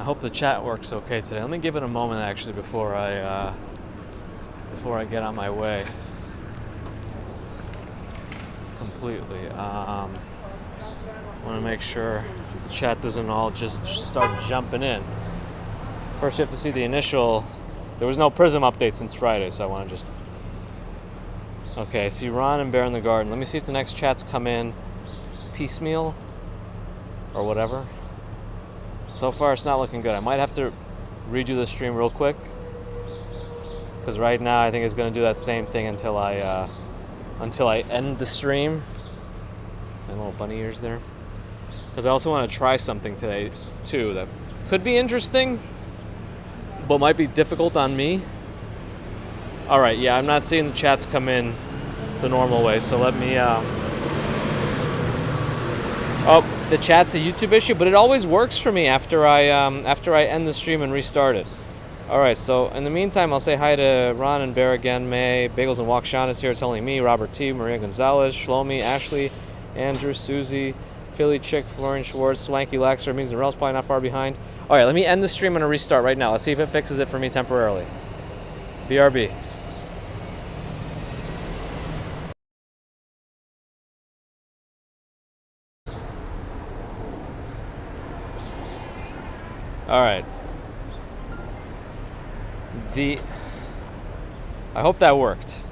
hope the chat works okay today. Let me give it a moment actually before I get on my way completely. I want to make sure the chat doesn't all just start jumping in. First, you have to see the initial. There was no Prism update since Friday, so I want to just. Okay, I see Ron and Bear in the Garden. Let me see if the next chats come in piecemeal or whatever. So far, it's not looking good. I might have to redo the stream real quick because right now I think it's going to do that same thing until I end the stream. My little bunny ears there. Because I also want to try something today too that could be interesting, but might be difficult on me. All right, yeah, I'm not seeing the chats come in the normal way, so let me. Oh, the chat's a YouTube issue, but it always works for me after I end the stream and restart it. All right, so in the meantime, I'll say hi to Ron and Bear again. May Bagels and Walk Sean is here, telling me Robert T, Maria Gonzalez, Shlomi, Ashley, Andrew, Susie, Philly Chick, Florian Schwartz, Swanky Laxer, means the rail's probably not far behind. All right, let me end the stream and restart right now. Let's see if it fixes it for me temporarily. BRB. All right. I hope that worked.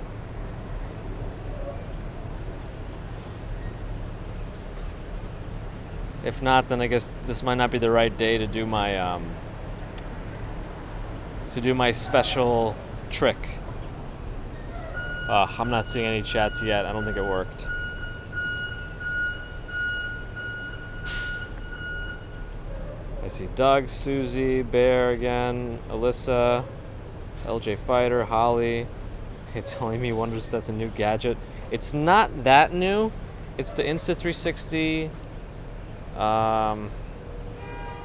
If not, then I guess this might not be the right day to do my special trick. I'm not seeing any chats yet. I don't think it worked. I see Doug, Susie, Bear again, Alyssa, LJ Fighter, Holly. It's telling me wonders if that's a new gadget. It's not that new. It's the Insta360 RS1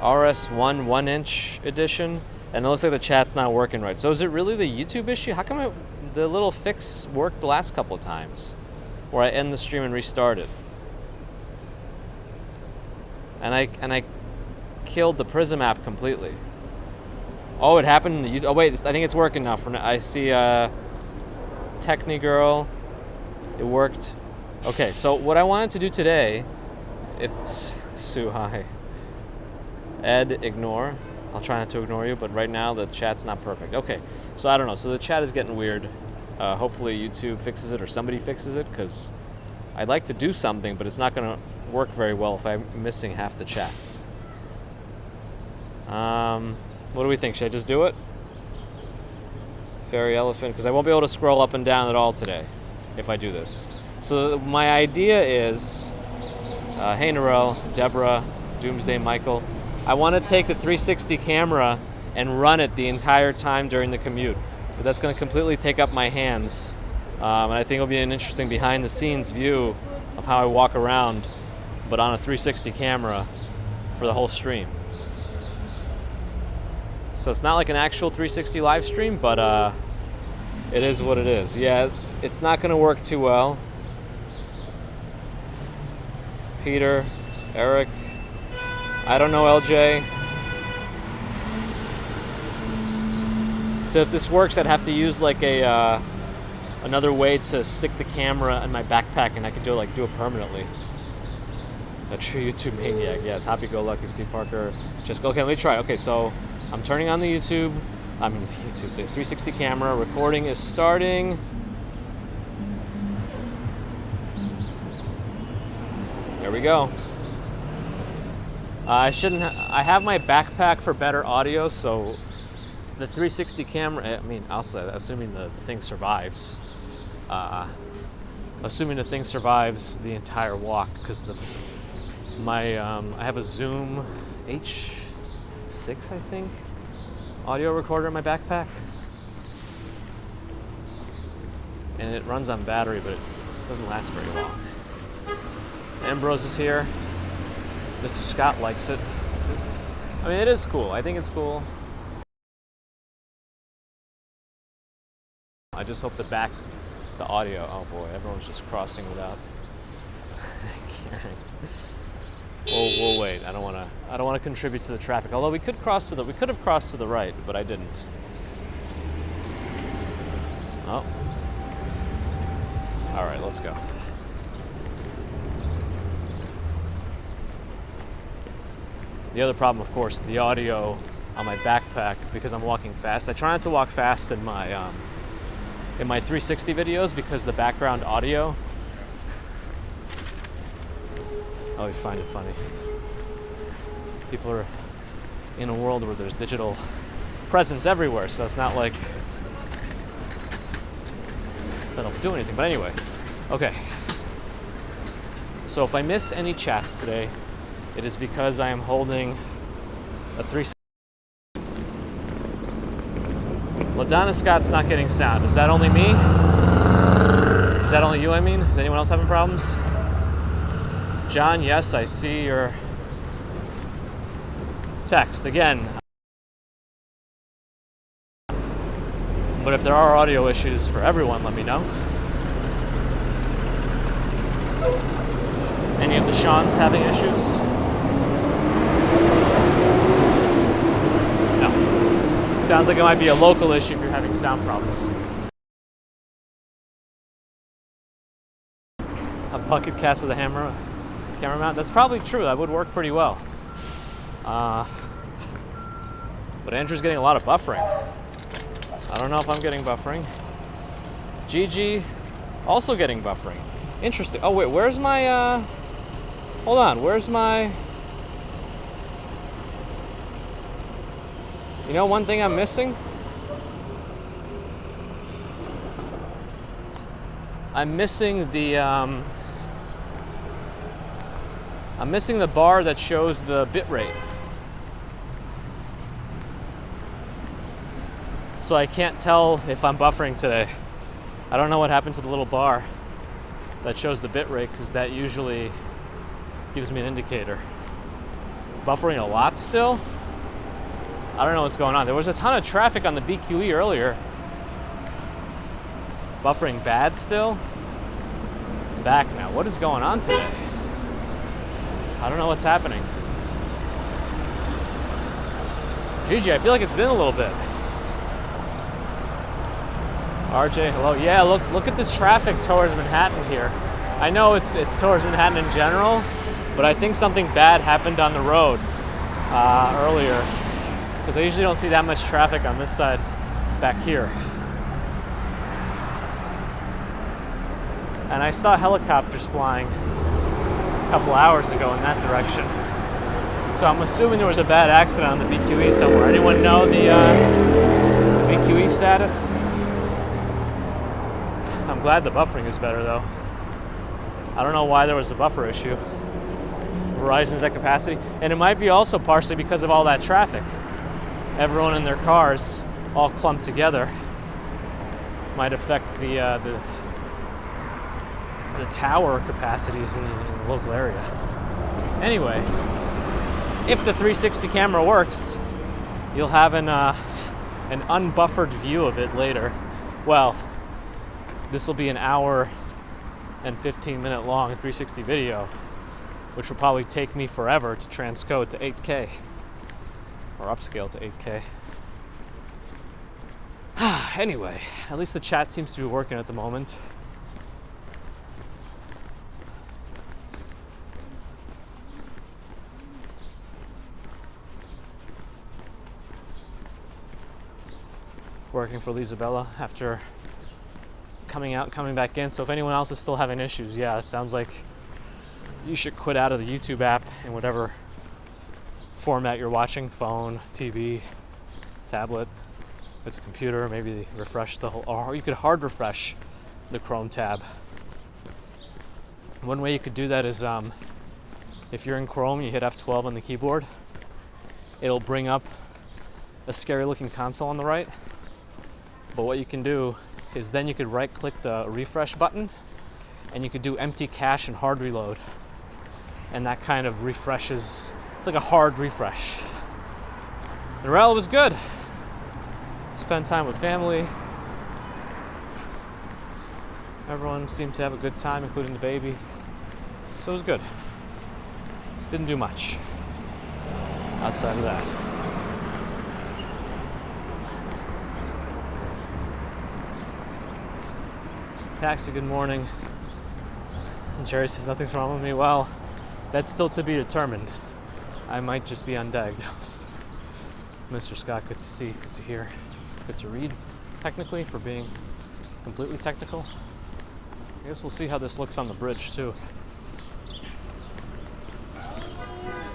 1-inch edition, and it looks like the chat's not working right. So is it really the YouTube issue? How come the little fix worked the last couple of times where I end the stream and restart it? And I killed the Prism app completely. Oh, it happened in the YouTube. Oh wait, I think it's working now. I see Techni Girl. It worked. Okay, so what I wanted to do today, if Sue, hi. Ed, ignore. I'll try not to ignore you, but right now the chat's not perfect. Okay, so I don't know. So the chat is getting weird. Hopefully YouTube fixes it or somebody fixes it, because I'd like to do something, but it's not going to work very well if I'm missing half the chats. What do we think? Should I just do it? Fairy elephant, because I won't be able to scroll up and down at all today if I do this. So my idea is, hey Narelle, Deborah, Doomsday Michael, I want to take the 360 camera and run it the entire time during the commute. But that's going to completely take up my hands. And I think it'll be an interesting behind the scenes view of how I walk around, but on a 360 camera for the whole stream. So it's not like an actual 360 live stream, but it is what it is. Yeah, it's not going to work too well. Peter, Eric, I don't know, LJ. So if this works, I'd have to use like a another way to stick the camera in my backpack, and I could do it permanently. A true YouTube maniac, yes. Happy-go-lucky, Steve Parker. Just go. Okay, let me try. Okay, so I'm turning on the YouTube. The 360 camera. Recording is starting. There we go. I have my backpack for better audio, so the 360 camera, I mean, I'll say that, assuming the thing survives. Assuming the thing survives the entire walk, because I have a Zoom H6, I think, audio recorder in my backpack. And it runs on battery, but it doesn't last very long. Ambrose is here. Mr. Scott likes it. I mean, it is cool. I think it's cool. I just hope the audio, oh boy, everyone's just crossing without caring. We'll wait. I don't want to contribute to the traffic. Although we could have crossed to the right, but I didn't. Oh. All right, let's go. The other problem, of course, the audio on my backpack because I'm walking fast. I try not to walk fast in my 360 videos because the background audio. I always find it funny. People are in a world where there's digital presence everywhere, so it's not like they don't do anything. But anyway, okay. So if I miss any chats today, it is because I am holding a 360. LaDonna Scott's not getting sound. Is that only me? Is that only you, I mean? Is anyone else having problems? John, yes, I see your text. Again, but if there are audio issues for everyone, let me know. Any of the Sean's having issues? No. Sounds like it might be a local issue if you're having sound problems. A bucket cast with a camera mount? That's probably true. That would work pretty well. But Andrew's getting a lot of buffering. I don't know if I'm getting buffering. Gigi, also getting buffering. Interesting. Oh, wait, where's my, hold on, where's my... You know one thing I'm missing? I'm missing the bar that shows the bit rate. So I can't tell if I'm buffering today. I don't know what happened to the little bar that shows the bit rate because that usually gives me an indicator. Buffering a lot still? I don't know what's going on. There was a ton of traffic on the BQE earlier. Buffering bad still? Back now. What is going on today? I don't know what's happening. Gigi, I feel like it's been a little bit. RJ, hello. Yeah, look at this traffic towards Manhattan here. I know it's towards Manhattan in general, but I think something bad happened on the road earlier because I usually don't see that much traffic on this side back here. And I saw helicopters flying a couple hours ago in that direction. So I'm assuming there was a bad accident on the BQE somewhere. Anyone know the BQE status? I'm glad the buffering is better though. I don't know why there was a buffer issue. Verizon's at capacity. And it might be also partially because of all that traffic. Everyone in their cars all clumped together. Might affect the tower capacities in the local area. Anyway, if the 360 camera works, you'll have an unbuffered view of it later. Well, this will be an hour and 15-minute long 360 video, which will probably take me forever to transcode to 8K or upscale to 8K. Anyway, at least the chat seems to be working at the moment. Working for Lisabella after coming out, coming back in. So if anyone else is still having issues, yeah, it sounds like you should quit out of the YouTube app in whatever format you're watching, phone, TV, tablet. If it's a computer, maybe refresh the whole, or you could hard refresh the Chrome tab. One way you could do that is if you're in Chrome, you hit F12 on the keyboard, it'll bring up a scary looking console on the right. But what you can do is then you could right click the refresh button and you could do empty cache and hard reload. And that kind of refreshes, it's like a hard refresh. The rally was good. Spent time with family. Everyone seemed to have a good time, including the baby. So it was good. Didn't do much outside of that. Taxi, good morning. And Jerry says nothing's wrong with me. Well, that's still to be determined. I might just be undiagnosed. Mr. Scott, good to see, good to hear, good to read, technically, for being completely technical. I guess we'll see how this looks on the bridge, too.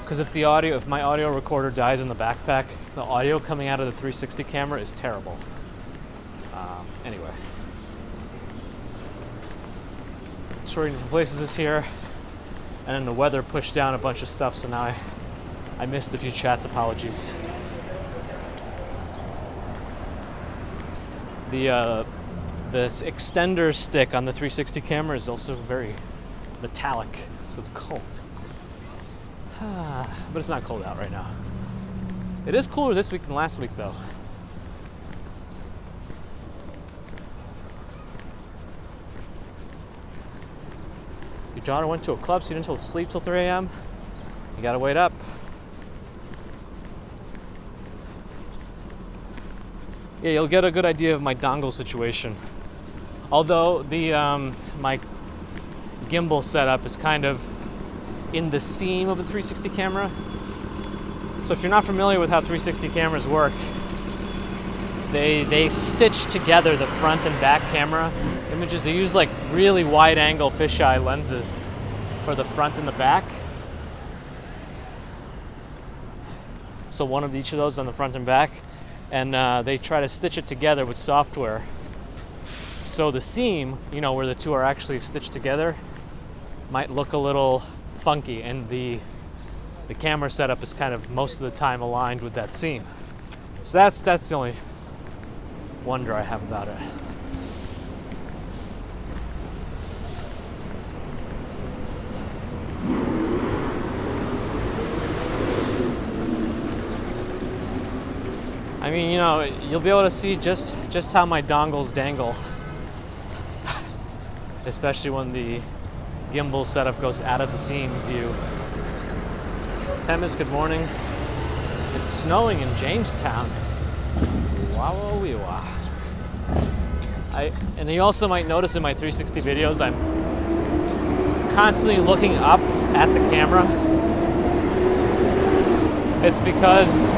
Because if my audio recorder dies in the backpack, the audio coming out of the 360 camera is terrible. Anyway. Sorting different places is here. And then the weather pushed down a bunch of stuff, so now I missed a few chats, apologies. This extender stick on the 360 camera is also very metallic, so it's cold. But it's not cold out right now. It is cooler this week than last week, though. Your daughter went to a club, so you didn't sleep till 3 a.m.? You gotta wait up. Yeah, you'll get a good idea of my dongle situation. Although my gimbal setup is kind of in the seam of a 360 camera. So if you're not familiar with how 360 cameras work, they stitch together the front and back camera images. They use like really wide angle fisheye lenses for the front and the back. So one of each of those on the front and back. And they try to stitch it together with software. So the seam, where the two are actually stitched together, might look a little funky, and the camera setup is kind of most of the time aligned with that seam. So that's the only wonder I have about it. I mean, you'll be able to see just how my dongles dangle, especially when the gimbal setup goes out of the seam view. Temis, good morning. It's snowing in Jamestown. Wow, wee wah. And you also might notice in my 360 videos, I'm constantly looking up at the camera. It's because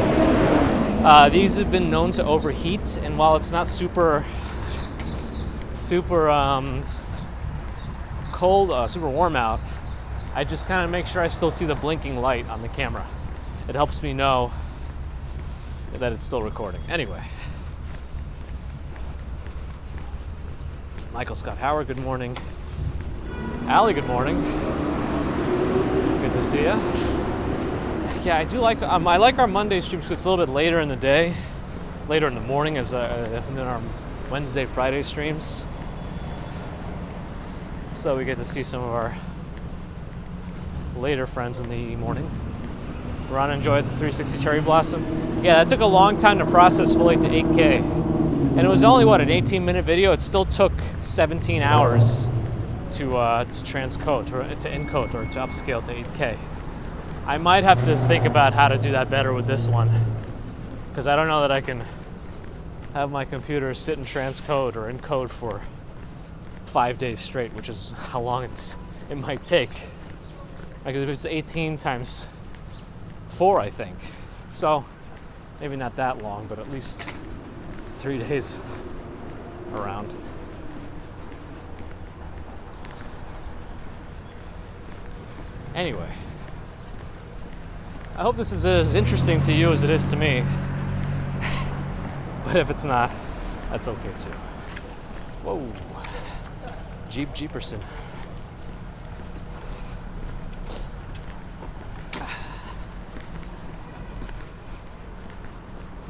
these have been known to overheat, and while it's not super cold, super warm out, I just kind of make sure I still see the blinking light on the camera. It helps me know that it's still recording. Anyway. Michael Scott Howard, good morning. Allie, good morning. Good to see you. Yeah, I do like our Monday streams because it's a little bit later in the day, later in the morning than our Wednesday, Friday streams. So we get to see some of our later friends in the morning. Ron enjoyed the 360 Cherry Blossom. Yeah, that took a long time to process fully to 8K. And it was only, an 18-minute video? It still took 17 hours to transcode, to encode, or to upscale to 8K. I might have to think about how to do that better with this one, because I don't know that I can have my computer sit and transcode or encode for 5 days straight, which is how long it might take. Like if it's 18 times 4, I think. So maybe not that long, but at least 3 days around. Anyway, I hope this is as interesting to you as it is to me. But if it's not, that's okay too. Whoa. Jeeperson.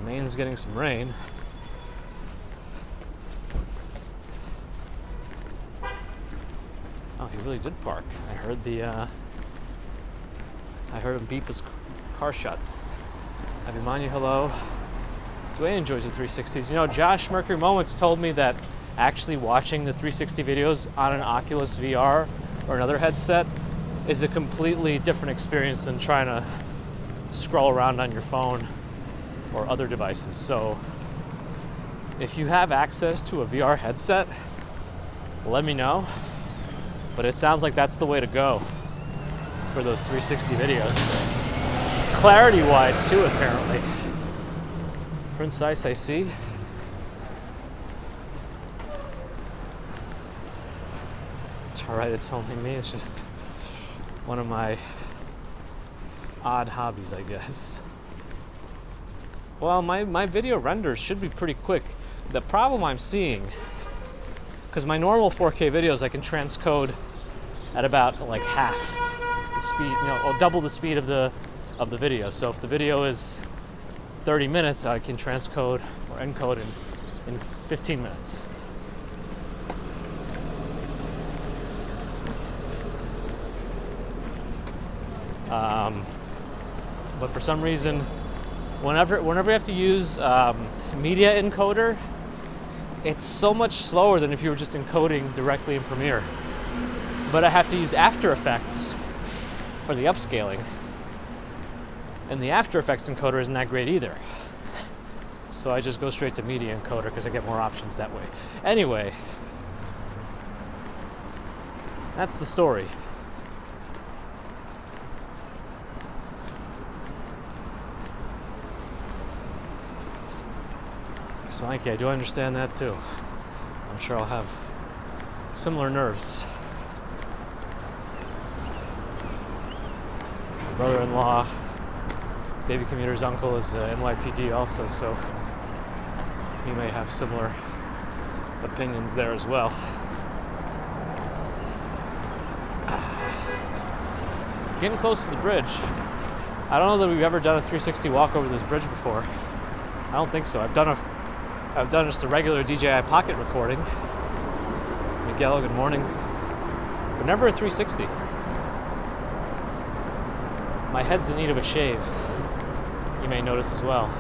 Maine's getting some rain. Oh, he really did park. I heard him beep his car shut. Abhimanyu, hello. Dwayne enjoys the 360s. Josh Mercury Moments told me that actually watching the 360 videos on an Oculus VR or another headset is a completely different experience than trying to scroll around on your phone or other devices. So if you have access to a VR headset, let me know. But it sounds like that's the way to go for those 360 videos. Clarity-wise too, apparently. Prince Ice, I see. It's alright, it's only me. It's just one of my odd hobbies, I guess. Well, my video renders should be pretty quick. The problem I'm seeing, because my normal 4K videos I can transcode at about like half the speed, or double the speed of the video. So if the video is 30 minutes, I can transcode or encode in 15 minutes. But for some reason, whenever you have to use media encoder, it's so much slower than if you were just encoding directly in Premiere. But I have to use After Effects for the upscaling. And the After Effects encoder isn't that great either. So I just go straight to media encoder because I get more options that way. Anyway, that's the story. Swanky, I do understand that too. I'm sure I'll have similar nerves. My brother-in-law, baby commuter's uncle, is NYPD also, so he may have similar opinions there as well. Getting close to the bridge. I don't know that we've ever done a 360 walk over this bridge before. I don't think so. I've done just a regular DJI Pocket recording. Miguel, good morning. But never a 360. My head's in need of a shave. You may notice as well.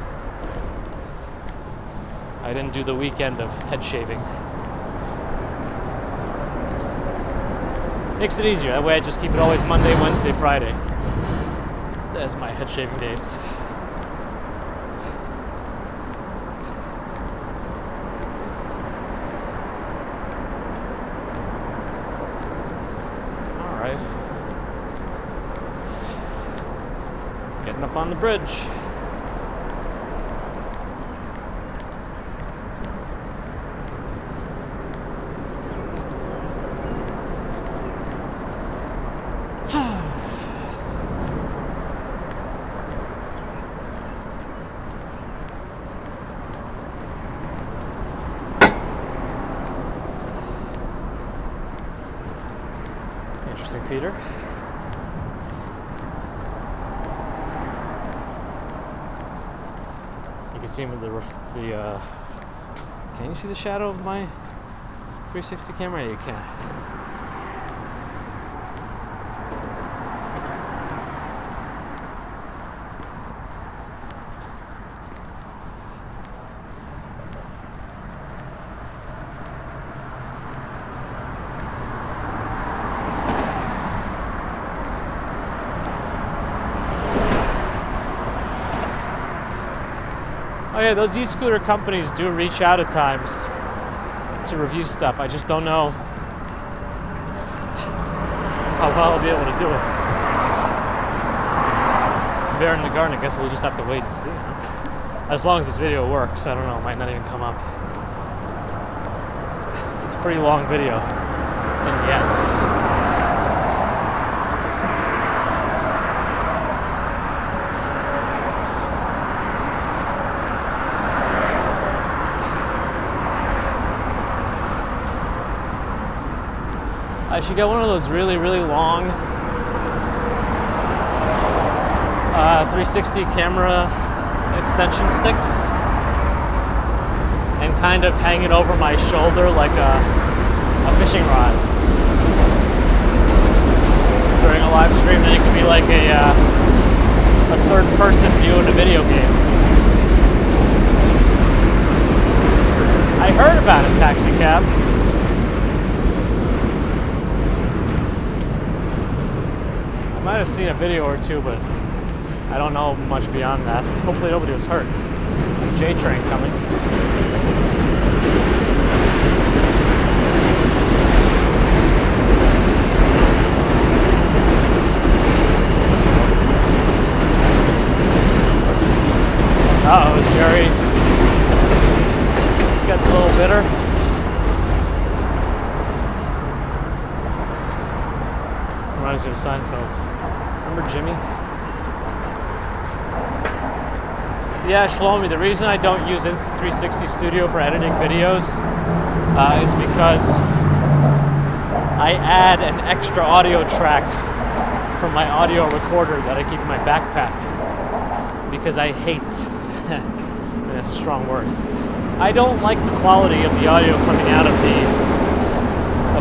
I didn't do the weekend of head shaving. Makes it easier. That way I just keep it always Monday, Wednesday, Friday as my head shaving days. Getting up on the bridge. Interesting, Peter. You can see him with the can you see the shadow of my 360 camera? Yeah, you can. Oh yeah, those e-scooter companies do reach out at times to review stuff. I just don't know how well I'll be able to do it. Bear in the garden, I guess we'll just have to wait and see. As long as this video works, I don't know, it might not even come up. It's a pretty long video in the end. I should get one of those really, really long 360 camera extension sticks and kind of hang it over my shoulder like a fishing rod during a live stream. Then it could be like a third-person view in a video game. I heard about it, Taxi Cab. might have seen a video or two, but I don't know much beyond that. Hopefully nobody was hurt. J train coming. Uh-oh, is Jerry getting a little bitter? Reminds me of Seinfeld. Remember Jimmy? Yeah, Shlomi, the reason I don't use Insta360 Studio for editing videos is because I add an extra audio track from my audio recorder that I keep in my backpack because I hate, that's a strong word, I don't like the quality of the audio coming out of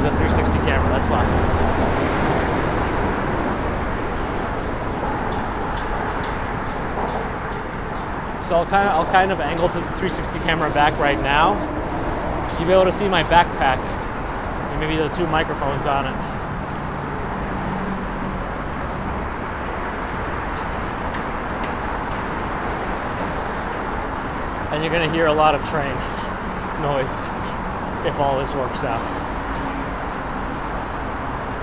the 360 camera, that's why. So I'll kind of angle to the 360 camera back right now. You'll be able to see my backpack and maybe the two microphones on it. And you're gonna hear a lot of train noise if all this works out.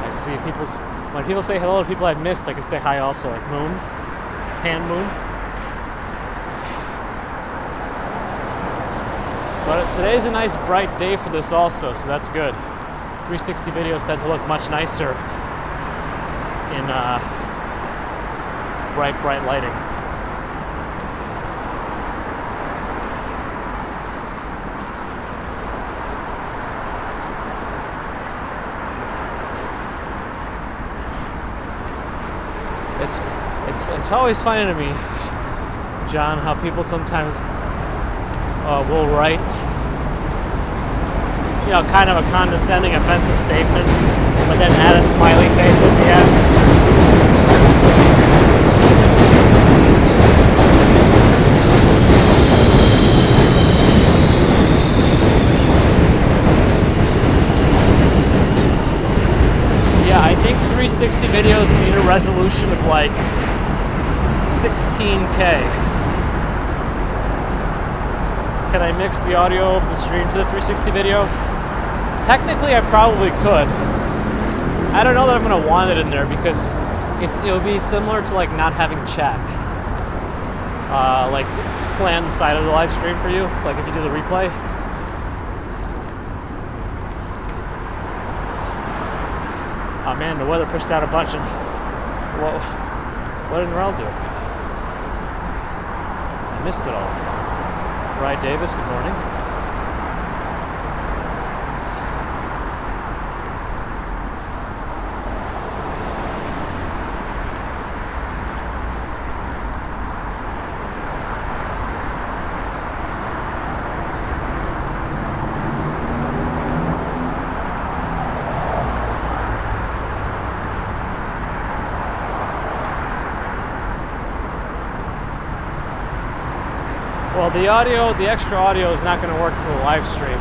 I see when people say hello to people I've missed, I can say hi also, like Moon, Hand Moon. But today's a nice bright day for this also, so that's good. 360 videos tend to look much nicer in bright lighting. It's always funny to me, John, how people sometimes will write, kind of a condescending, offensive statement, but then add a smiley face at the end. Yeah, I think 360 videos need a resolution of like 16K. Can I mix the audio of the stream to the 360 video? Technically, I probably could. I don't know that I'm gonna want it in there because it'll be similar to like not having chat. Like play on the side of the live stream for you, like if you do the replay. Oh man, the weather pushed out a bunch and what did Norel do? I missed it all. Ryan Davis, good morning. Well, the extra audio is not going to work for the live stream.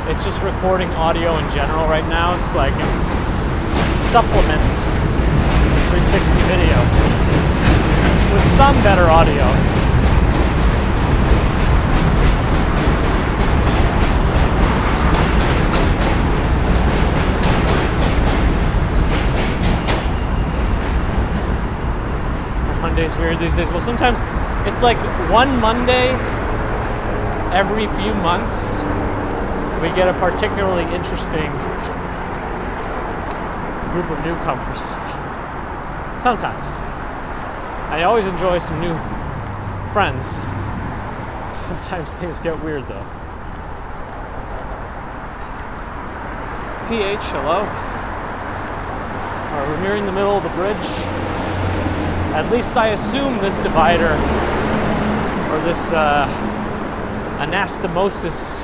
It's just recording audio in general right now. It's like a supplement 360 video with some better audio. Monday's weird these days. Well, sometimes it's like one Monday every few months we get a particularly interesting group of newcomers. Sometimes. I always enjoy some new friends. Sometimes things get weird though. PH, hello. Alright, we're nearing the middle of the bridge. At least I assume this divider, or this anastomosis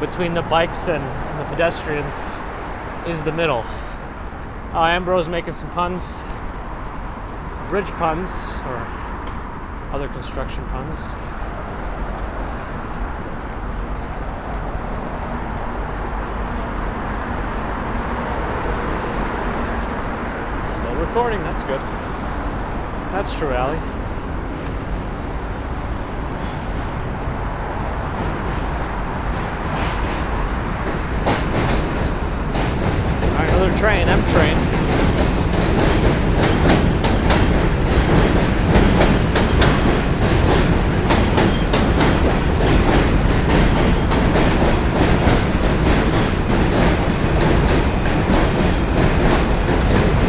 between the bikes and the pedestrians is the middle. Ambrose making some puns, bridge puns, or other construction puns. recording. That's good. That's true, Allie. Alright, another train, M train.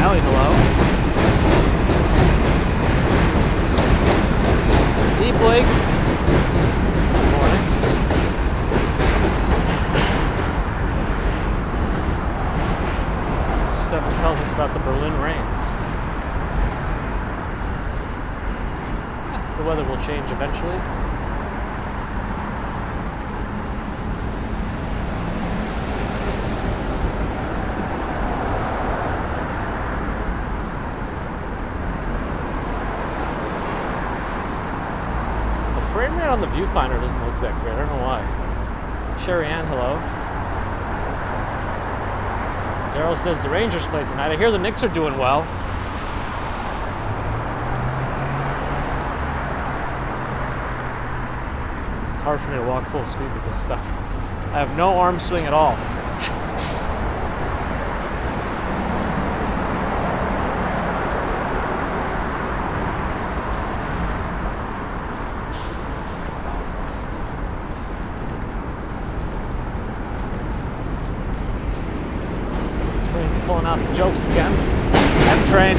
Allie, hello. E. Blake. Good morning. Stephen tells us about the Berlin rains. The weather will change eventually. The frame rate on the viewfinder doesn't look that great. I don't know why. Sherry Ann, hello. Daryl says the Rangers play tonight. I hear the Knicks are doing well. It's hard for me to walk full speed with this stuff. I have no arm swing at all. Train's pulling out the jokes again. M train.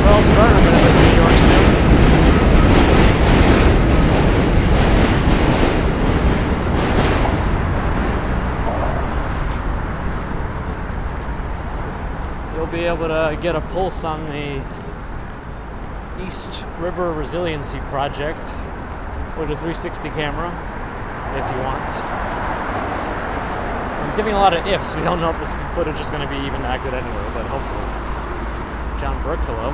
Charles Vernon going to be in New York soon. You'll be able to get a pulse on the East River Resiliency Project with a 360 camera, if you want. I'm giving a lot of ifs. We don't know if this footage is going to be even that good anyway, but hopefully. John Burke, hello.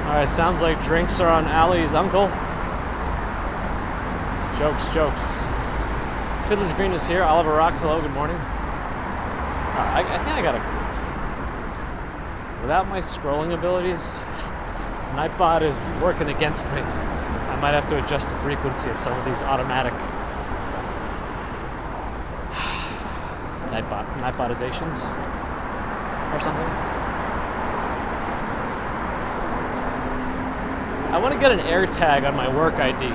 Alright, sounds like drinks are on Allie's uncle. Jokes, jokes. Fiddler's Green is here. Oliver Rock, hello, good morning. I think I gotta... Without my scrolling abilities, Nightbot is working against me. I might have to adjust the frequency of some of these automatic Nightbotizations or something. I want to get an air tag on my work ID.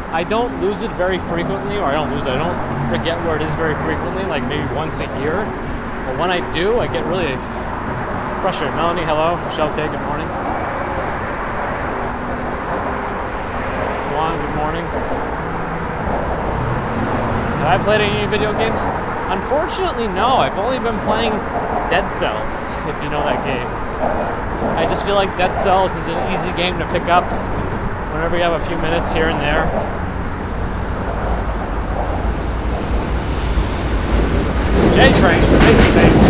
I don't lose it very frequently, or I don't forget where it is very frequently, like maybe once a year. But when I do, I get really frustrated. Melanie, hello. Michelle K, good morning. Juan, good morning. Have I played any video games? Unfortunately, no. I've only been playing Dead Cells, if you know that game. I just feel like Dead Cells is an easy game to pick up whenever you have a few minutes here and there. J-Train, face to face.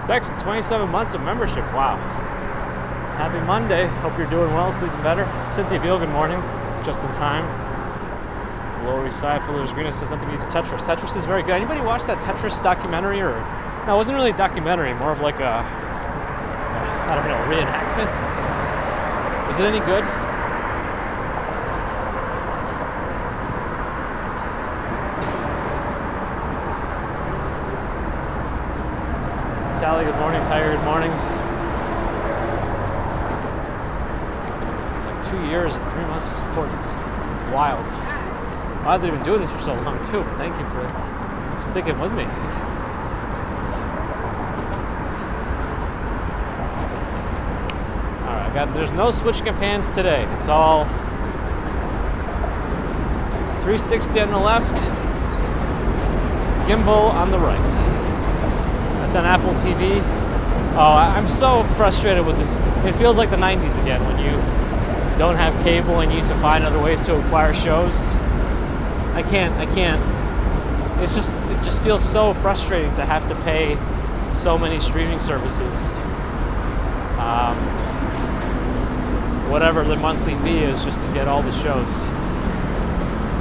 Thanks to 27 months of membership. Wow. Happy Monday. Hope you're doing well, sleeping better. Cynthia Beal, good morning. Just in time. Lower East Side, Fuller's Green says nothing beats Tetris. Tetris is very good. Anybody watch that Tetris documentary? Or no, it wasn't really a documentary, more of like a I don't know, reenactment. Was it any good? Sally, good morning. Tiger, good morning. 2 years and 3 months of support. It's wild. I've been doing this for so long too. Thank you for sticking with me. Alright, there's no switching of hands today. It's all 360 on the left, gimbal on the right. That's on Apple TV. Oh, I'm so frustrated with this. It feels like the 90s again when you don't have cable and you need to find other ways to acquire shows. I can't. It just feels so frustrating to have to pay so many streaming services. Whatever the monthly fee is just to get all the shows.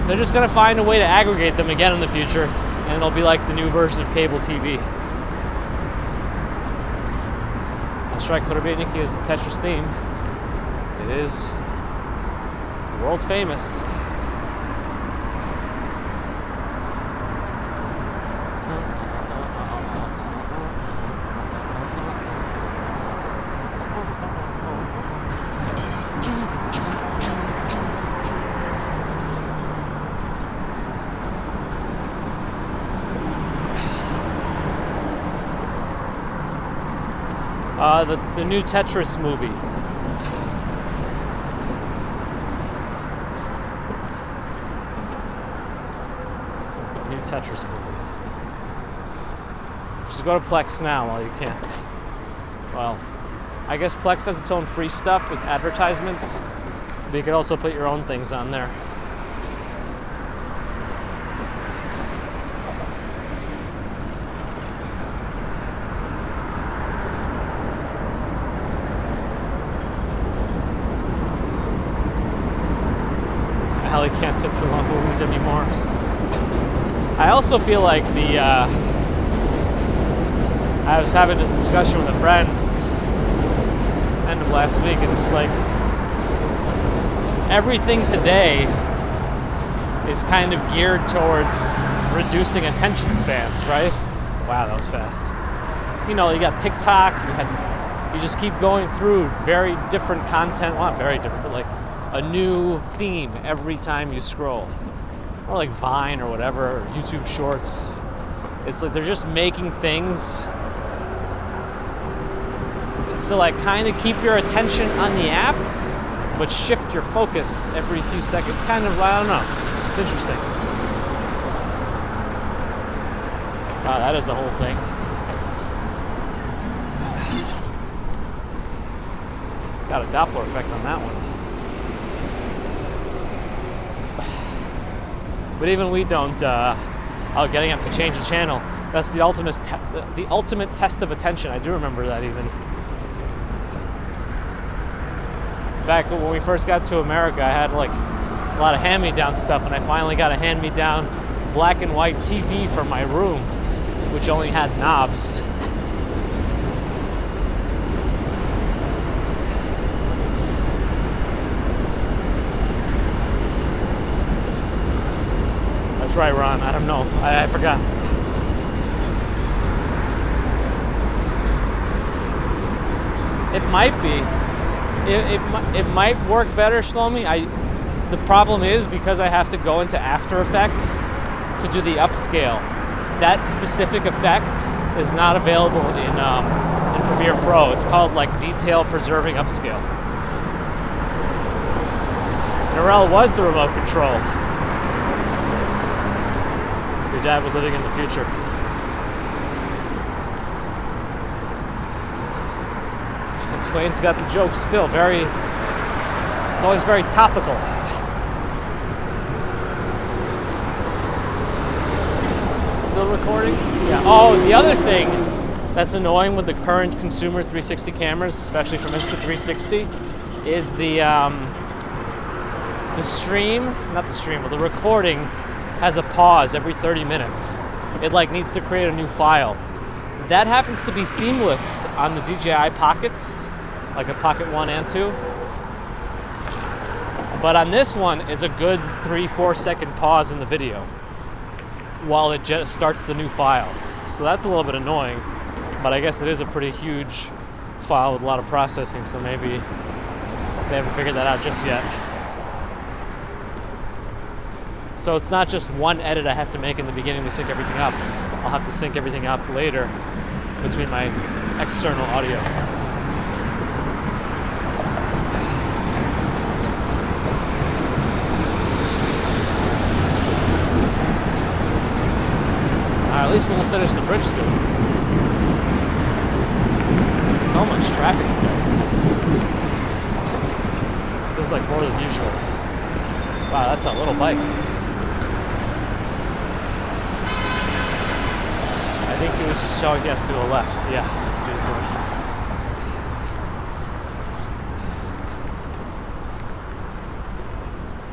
They're just gonna find a way to aggregate them again in the future, and it'll be like the new version of cable TV. That's right, Korobeiniki is the Tetris theme. It is world famous. The new Tetris movie. New Tetris movie. Just go to Plex now while you can. Well, I guess Plex has its own free stuff with advertisements, but you can also put your own things on there. I can't sit through long movies anymore. I also feel like I was having this discussion with a friend end of last week, and it's like everything today is kind of geared towards reducing attention spans, right? Wow, that was fast. You know, you got TikTok, you just keep going through very different content, well, not very different, but like a new theme every time you scroll. Or like Vine or whatever, or YouTube Shorts. It's like they're just making things to like kind of keep your attention on the app, but shift your focus every few seconds. Kind of, I don't know. It's interesting. Wow, that is the whole thing. Got a Doppler effect on that one. But even we don't, getting up to change the channel. That's the ultimate test of attention. I do remember that even. Back when we first got to America, I had like a lot of hand-me-down stuff, and I finally got a hand-me-down black and white TV for my room, which only had knobs. That's right, Ron. I don't know. I forgot. It might be. It might work better, Shlomi. The problem is because I have to go into After Effects to do the upscale. That specific effect is not available in Premiere Pro. It's called like detail preserving upscale. Narelle was the remote control. Your dad was living in the future. Twain's got the jokes still it's always very topical. Still recording? Yeah. Oh, the other thing that's annoying with the current consumer 360 cameras, especially from Insta360, is the recording has a pause every 30 minutes. It like needs to create a new file. That happens to be seamless on the DJI Pockets, like a Pocket 1 and 2. But on this one is a good 3-4 second pause in the video while it just starts the new file. So that's a little bit annoying, but I guess it is a pretty huge file with a lot of processing, so maybe they haven't figured that out just yet. So it's not just one edit I have to make in the beginning to sync everything up. I'll have to sync everything up later between my external audio. At least we'll finish the bridge soon. There's so much traffic today. Feels like more than usual. Wow, that's a little bike. I think he was just showing us to a left. Yeah, that's what he was doing.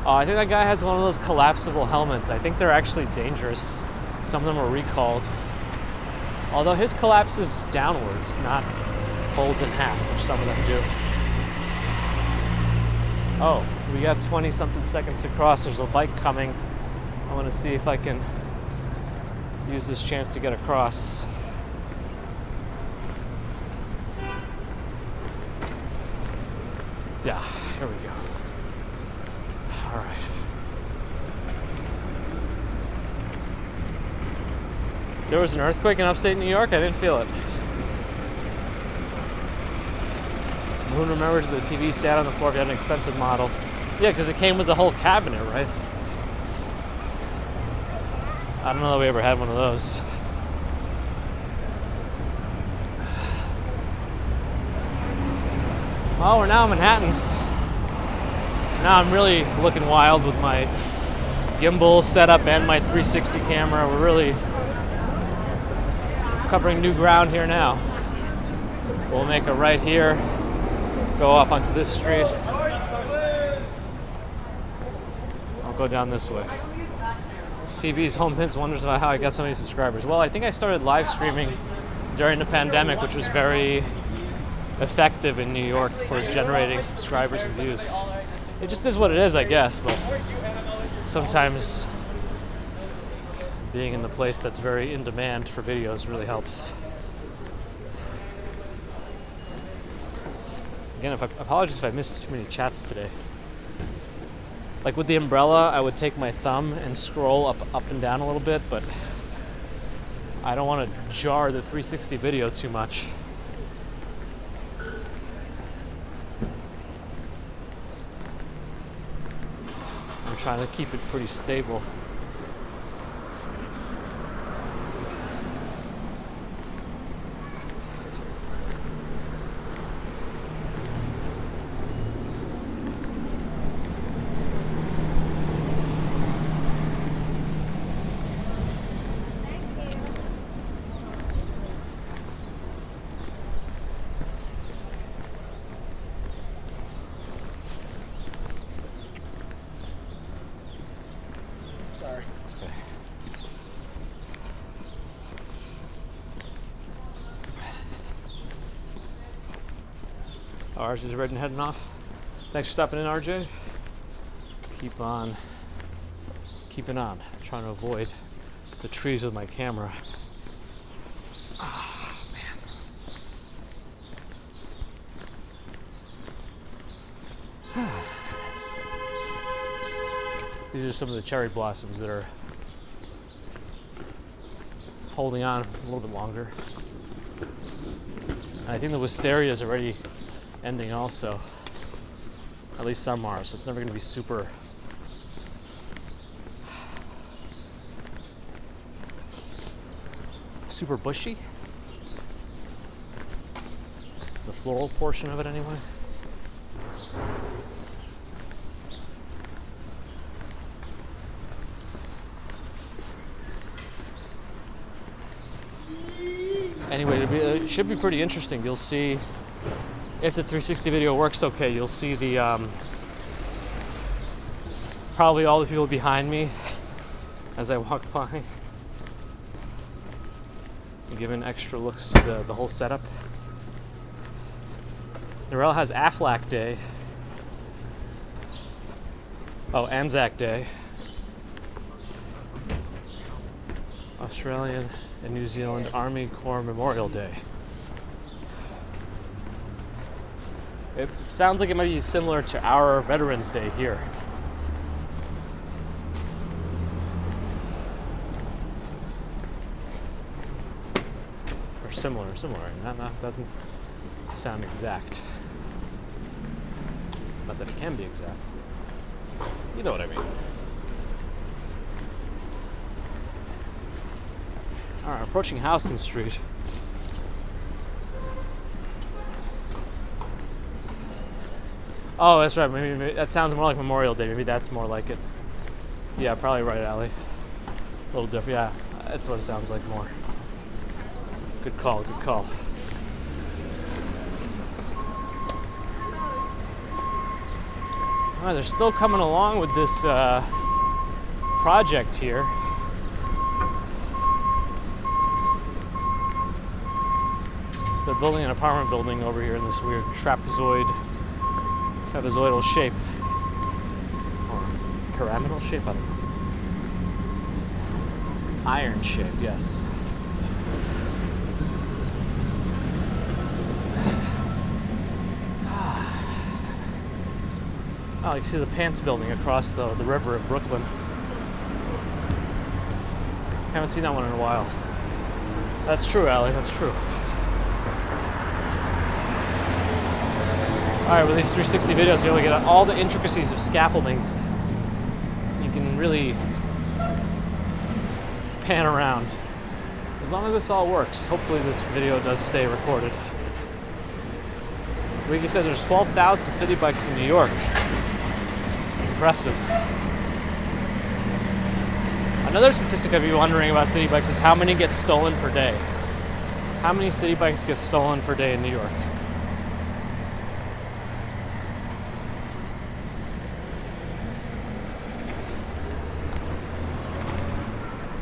Oh, I think that guy has one of those collapsible helmets. I think they're actually dangerous. Some of them are recalled. Although his collapses downwards, not folds in half, which some of them do. Oh, we got 20-something seconds to cross. There's a bike coming. I want to see if I can use this chance to get across. Yeah, here we go. All right. There was an earthquake in upstate New York? I didn't feel it. Who remembers the TV sat on the floor if you had an expensive model? Yeah, because it came with the whole cabinet, right? I don't know that we ever had one of those. Well, we're now in Manhattan. Now I'm really looking wild with my gimbal setup and my 360 camera. We're really covering new ground here now. We'll make a right here, go off onto this street. I'll go down this way. CB's Home Pins wonders about how I got so many subscribers. Well, I think I started live streaming during the pandemic, which was very effective in New York for generating subscribers and views. It just is what it is, I guess, but sometimes being in the place that's very in demand for videos really helps. Again, apologies if I missed too many chats today. Like with the umbrella, I would take my thumb and scroll up and down a little bit, but I don't want to jar the 360 video too much. I'm trying to keep it pretty stable. Ours is red and heading off. Thanks for stopping in, RJ. Keep on keeping on. Trying to avoid the trees with my camera. Ah, man. These are some of the cherry blossoms that are holding on a little bit longer. And I think the wisteria is already ending also. At least some are, so it's never going to be super bushy. The floral portion of it anyway. Anyway, it should be pretty interesting. You'll see if the 360 video works okay. You'll see the probably all the people behind me as I walk by, giving extra looks to the whole setup. Narelle has Aflac Day. Oh, Anzac Day. Australian and New Zealand Army Corps Memorial Day. It sounds like it might be similar to our Veterans Day here. Or similar. That doesn't sound exact. Not that it can be exact. You know what I mean. Alright, approaching Houston Street. Oh, that's right. Maybe that sounds more like Memorial Day. Maybe that's more like it. Yeah, probably right, Allie. A little different. Yeah, that's what it sounds like more. Good call. Alright, they're still coming along with this project here. They're building an apartment building over here in this weird trapezoidal shape. Or pyramidal shape, I don't know. Iron shape, yes. Oh, you can see the Pants building across the river of Brooklyn. Haven't seen that one in a while. That's true, Allie, that's true. Alright, with these 360 videos, you're able to get all the intricacies of scaffolding. You can really pan around. As long as this all works, hopefully this video does stay recorded. Wiki says there's 12,000 city bikes in New York. Impressive. Another statistic I'd be wondering about city bikes is how many get stolen per day. How many city bikes get stolen per day in New York?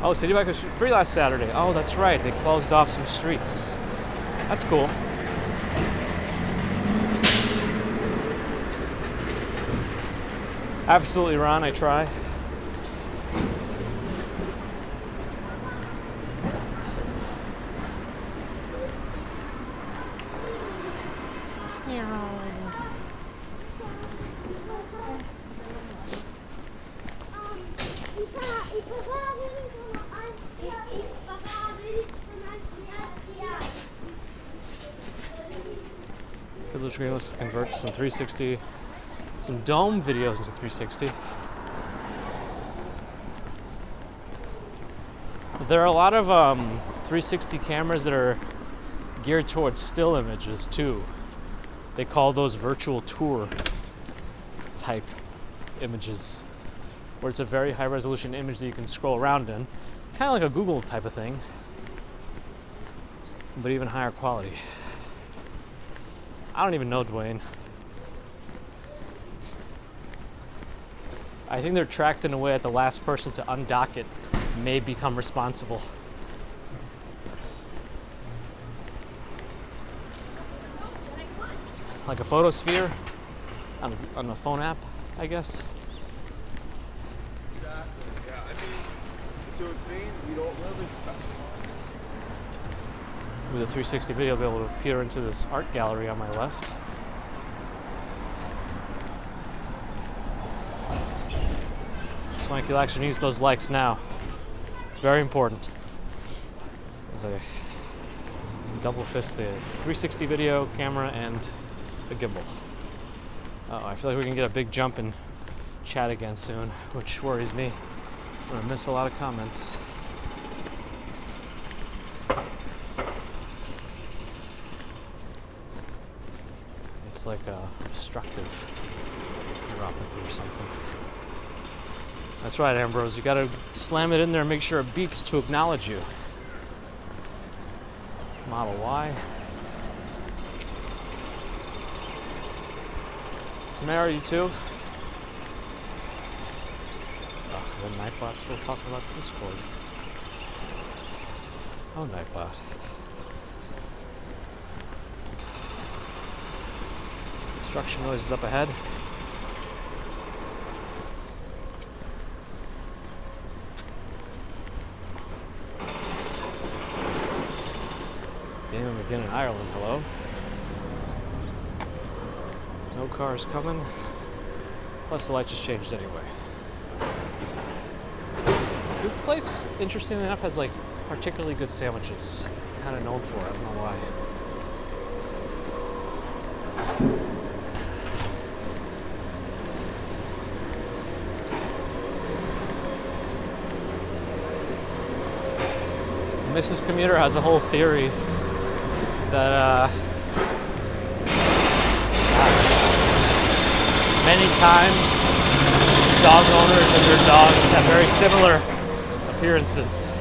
Oh, City Bike was free last Saturday. Oh, that's right. They closed off some streets. That's cool. Absolutely, Ron. I try. Privilege Green wants to convert some 360, some dome videos into 360. There are a lot of 360 cameras that are geared towards still images too. They call those virtual tour type images, where it's a very high resolution image that you can scroll around in. Kind of like a Google type of thing, but even higher quality. I don't even know, Dwayne. I think they're tracked in a way that the last person to undock it may become responsible. Like a photosphere on the phone app, I guess. Yeah, I mean, so it means we don't really expect. With a 360 video, I'll be able to peer into this art gallery on my left. Swanky Laxer needs those likes now. It's very important. As I double fist a 360 video camera and a gimbal. Oh, I feel like we can get a big jump in chat again soon, which worries me. I'm gonna miss a lot of comments. It's like obstructive neuropathy or something. That's right, Ambrose. You gotta slam it in there and make sure it beeps to acknowledge you. Model Y. Tamara, you too? Ugh, the Nightbot's still talking about Discord. Oh, Nightbot. Construction noises up ahead. Damon McGinn in Ireland, hello. No cars coming. Plus the light just changed anyway. This place, interestingly enough, has like particularly good sandwiches. Kind of known for it, I don't know why. Mrs. Commuter has a whole theory that many times dog owners and their dogs have very similar appearances.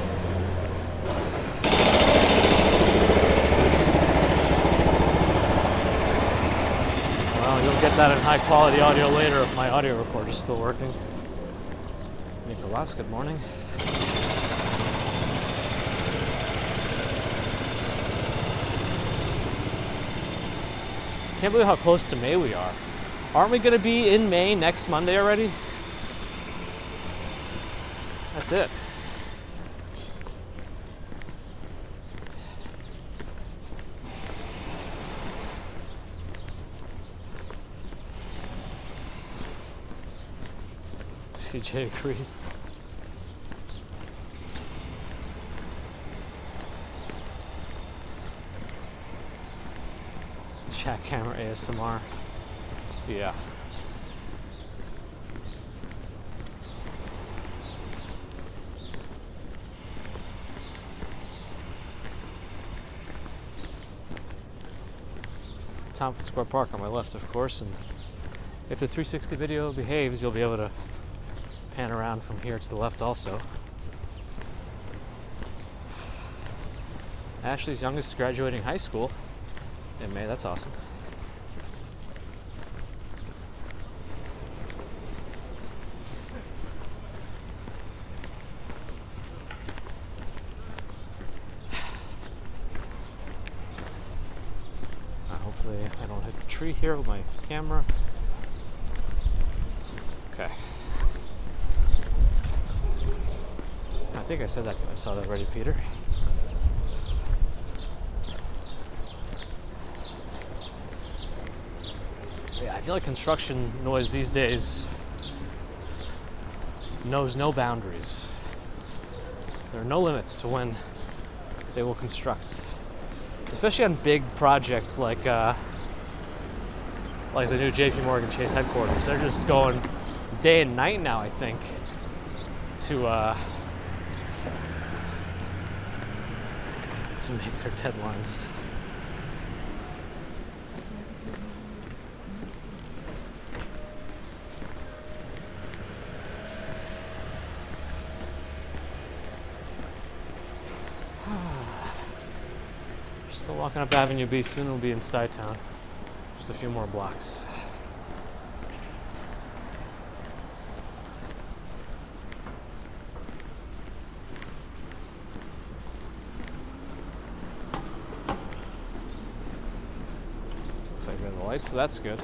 Well, you'll get that in high quality audio later if my audio recorder is still working. Nicolas, good morning. Can't believe how close to May we are. Aren't we going to be in May next Monday already? That's it. CJ agrees. Chat camera ASMR. Yeah. Tompkins Square Park on my left, of course, and if the 360 video behaves, you'll be able to pan around from here to the left also. Ashley's youngest is graduating high school in May. That's awesome. Hopefully I don't hit the tree here with my camera. Okay. I think I said that. I saw that already, Peter. Yeah, I feel like construction noise these days knows no boundaries. There are no limits to when they will construct, especially on big projects like the new JP Morgan Chase headquarters. They're just going day and night now, I think, to make their deadlines. Still walking up Avenue B. Soon we'll be in Stuytown. Just a few more blocks. Looks like we have the lights, so that's good.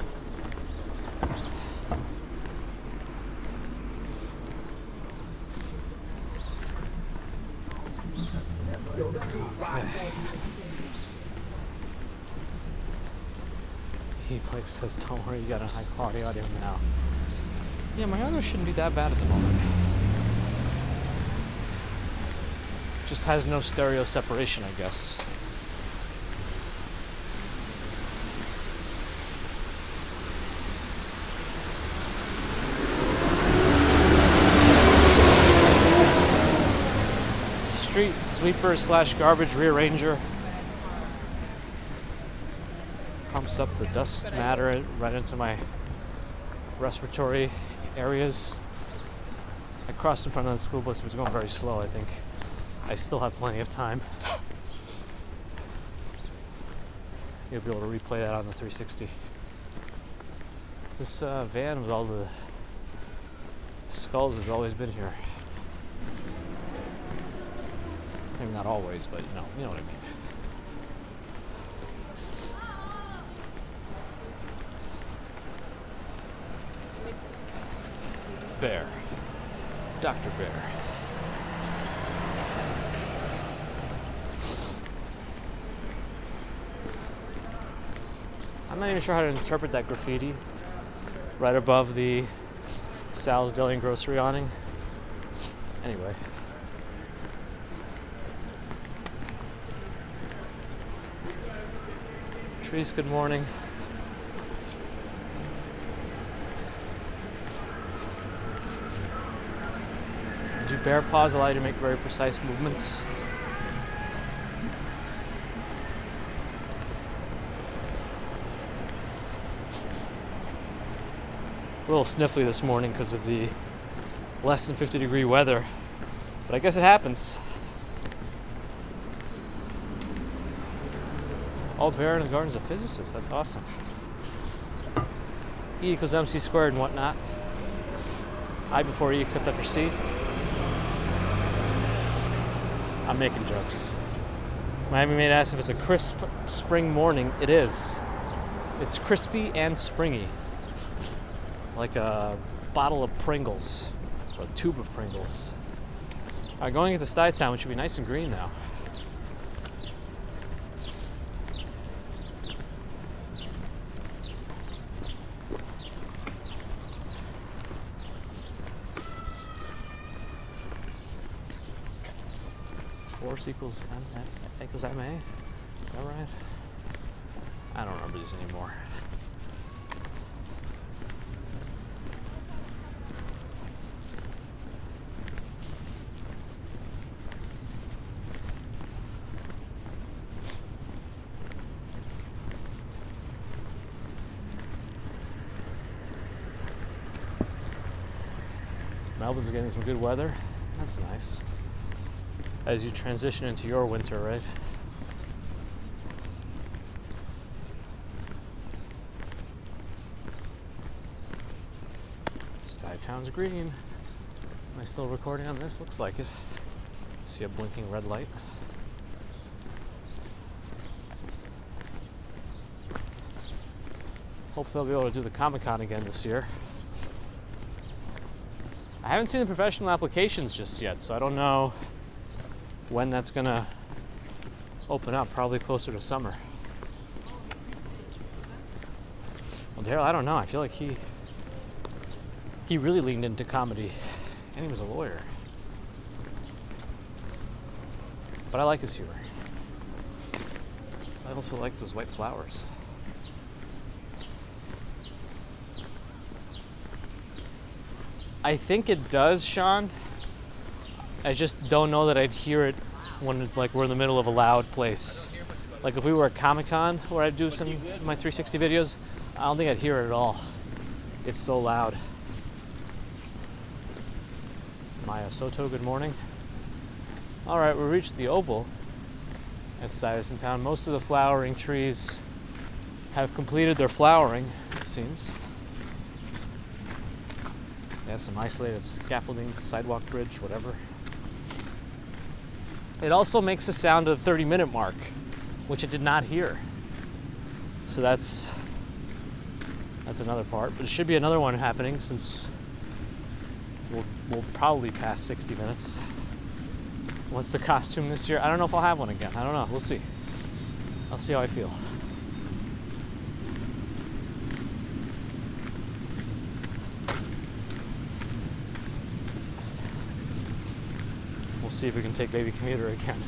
He like says, don't worry, you got a high quality audio now. Yeah, my audio shouldn't be that bad at the moment. Just has no stereo separation, I guess. Street sweeper / garbage rearranger. Pumps up the dust matter right into my respiratory areas. I crossed in front of the school bus, which was going very slow. I think I still have plenty of time. You'll be able to replay that on the 360. This van with all the skulls has always been here. Maybe not always, but you know what I mean. Bear. Dr. Bear. I'm not even sure how to interpret that graffiti right above the Sal's Deli and Grocery awning. Anyway. Trees, good morning. Do bear paws allow you to make very precise movements? A little sniffly this morning because of the less than 50-degree weather, but I guess it happens. Oh, Bear in the Garden's a physicist. That's awesome. E equals MC squared and whatnot. I before E except after C. I'm making jokes. Miami Made asked if it's a crisp spring morning. It is. It's crispy and springy. Like a bottle of Pringles. Or a tube of Pringles. Alright, going into Stuytown, which should be nice and green now. Force equals MA? Is that right? I don't remember these anymore. Melbourne's getting some good weather. That's nice. As you transition into your winter, right? Stuytown's green. Am I still recording on this? Looks like it. See a blinking red light. Hopefully I'll be able to do the Comic-Con again this year. I haven't seen the professional applications just yet, so I don't know when that's gonna open up. Probably closer to summer. Well, Daryl, I don't know. I feel like he really leaned into comedy, and he was a lawyer. But I like his humor. I also like those white flowers. I think it does, Sean. I just don't know that I'd hear it when like we're in the middle of a loud place. Like if we were at Comic-Con where I'd do some of my 360 videos, I don't think I'd hear it at all. It's so loud. Maya Soto, good morning. All right, we reached the Oval at Stuyvesant Town. Most of the flowering trees have completed their flowering, it seems. They have some isolated scaffolding, sidewalk bridge, whatever. It also makes a sound at the 30-minute mark, which it did not hear. So that's another part. But it should be another one happening since we'll probably pass 60 minutes. What's the costume this year? I don't know if I'll have one again. I don't know. We'll see. I'll see how I feel. We'll see if we can take Baby Commuter again.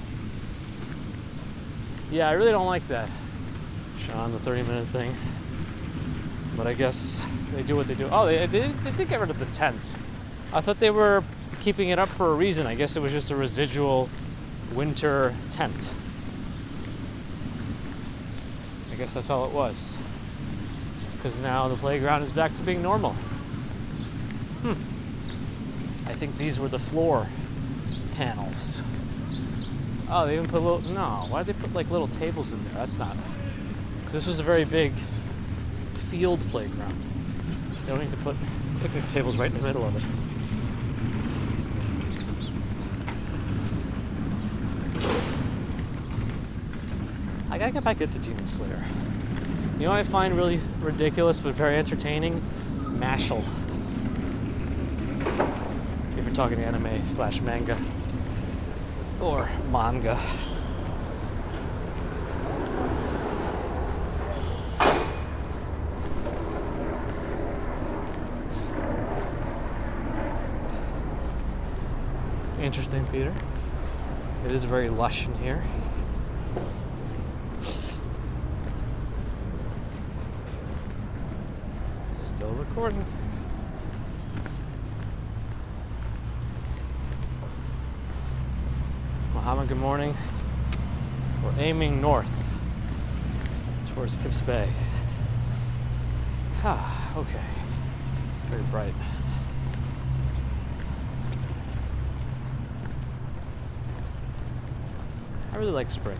Yeah, I really don't like that, Sean, the 30-minute thing. But I guess they do what they do. Oh, they did get rid of the tent. I thought they were keeping it up for a reason. I guess it was just a residual winter tent. I guess that's all it was. Because now the playground is back to being normal. I think these were the floor panels. Oh, they even put little, no, why did they put like little tables in there? That's not, this was a very big field playground. They don't need to put picnic tables right in the middle of it. I gotta get back into Demon Slayer. You know what I find really ridiculous but very entertaining? Mashal. If you're talking anime/manga or manga. interesting, Peter. It is very lush in here. Still recording. Mohammed, good morning. We're aiming north towards Kips Bay. Okay. Very bright. I really like spring.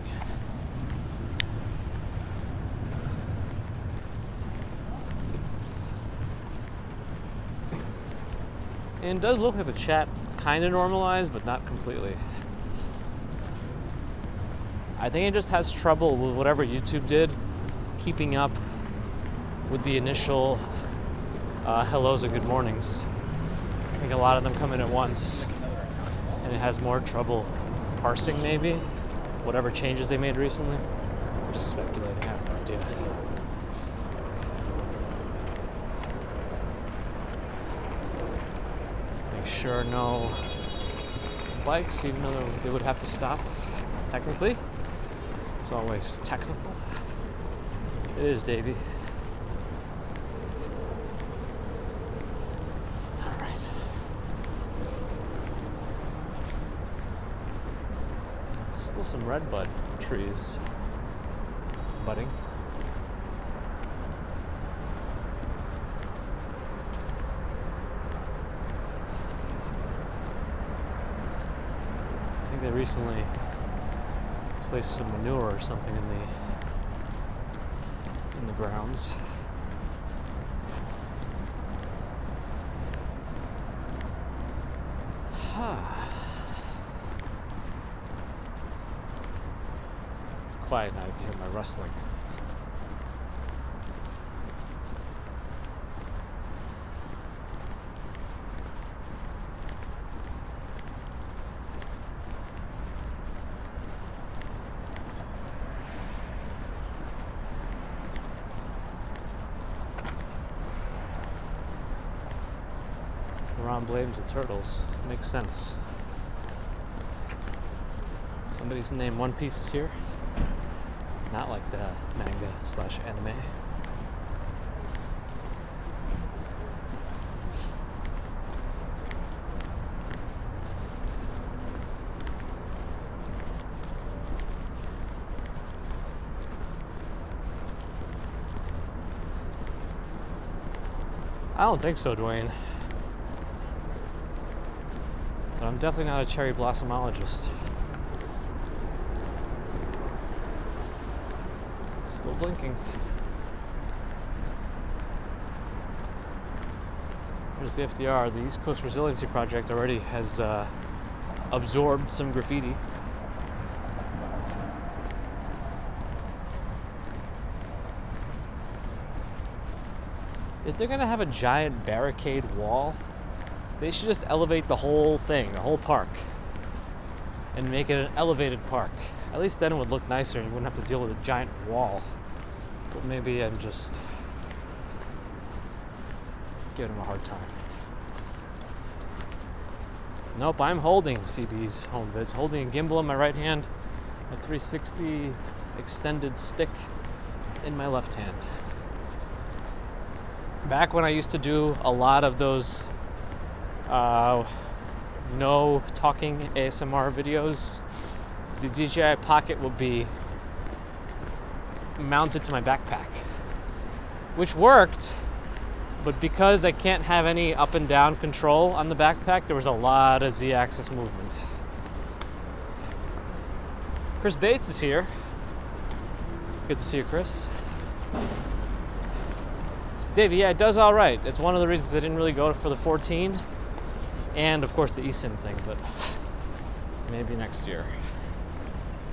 And it does look like the chat kind of normalized, but not completely. I think it just has trouble with whatever YouTube did, keeping up with the initial hellos and good mornings. I think a lot of them come in at once, and it has more trouble parsing maybe, whatever changes they made recently. I'm just speculating, I have no idea. Make sure no bikes, even though they would have to stop, technically. It's always technical. It is, Davey. All right. Still some redbud trees budding. I think they recently placed some manure or something in the grounds. It's quiet now, you can hear my rustling. Ron blames the turtles. Makes sense. Somebody's named One Piece is here. Not like the manga/anime. I don't think so, Dwayne. But I'm definitely not a cherry blossomologist. Still blinking. Here's the FDR. The East Coast Resiliency Project already has absorbed some graffiti. If they're gonna have a giant barricade wall, they should just elevate the whole thing, the whole park, and make it an elevated park. At least then it would look nicer and you wouldn't have to deal with a giant wall. But maybe I'm just giving them a hard time. Nope, I'm holding CB's home vids, holding a gimbal in my right hand, a 360 extended stick in my left hand. Back when I used to do a lot of those no talking ASMR videos, the DJI Pocket would be mounted to my backpack, which worked, but because I can't have any up and down control on the backpack, there was a lot of Z-axis movement. Chris Bates is here. Good to see you, Chris. Davey, yeah, it does all right. It's one of the reasons I didn't really go for the 14, and of course the eSIM thing, but maybe next year,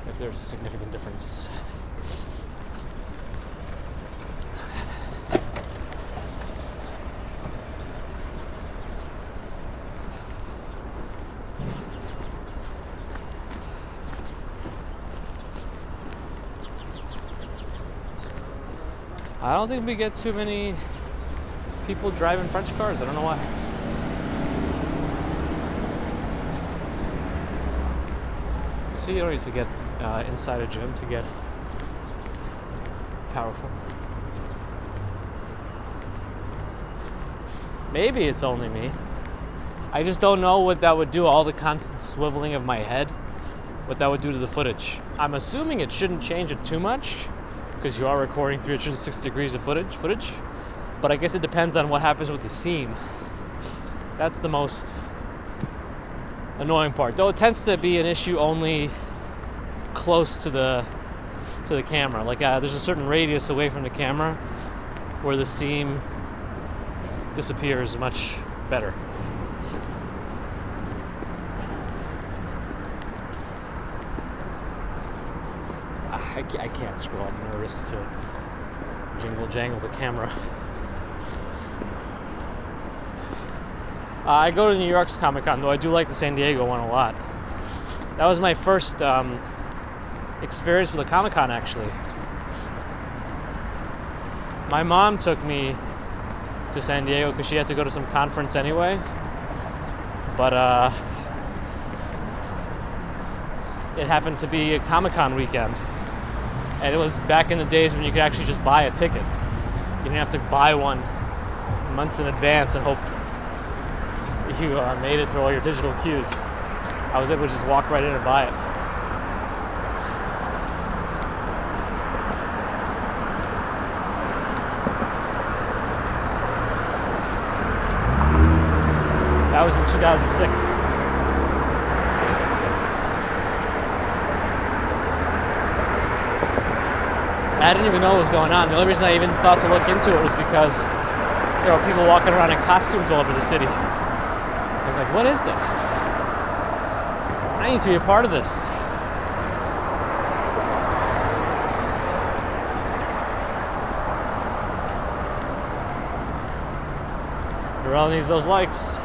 if there's a significant difference. I don't think we get too many people driving French cars. I don't know why. See, you don't need to get inside a gym to get powerful. Maybe it's only me. I just don't know what that would do, all the constant swiveling of my head, what that would do to the footage. I'm assuming it shouldn't change it too much, because you are recording 306 degrees of footage, but I guess it depends on what happens with the seam. That's the most annoying part, though it tends to be an issue only close to the camera. Like there's a certain radius away from the camera where the seam disappears much better. I can't scroll. I'm nervous to jingle-jangle the camera. I go to New York's Comic-Con, though I do like the San Diego one a lot. That was my first experience with a Comic-Con, actually. My mom took me to San Diego because she had to go to some conference anyway. But it happened to be a Comic-Con weekend. And it was back in the days when you could actually just buy a ticket. You didn't have to buy one months in advance and hope you made it through all your digital cues. I was able to just walk right in and buy it. That was in 2006. I didn't even know what was going on. The only reason I even thought to look into it was because there were people walking around in costumes all over the city. I was like, what is this? I need to be a part of this. Narelle needs those likes.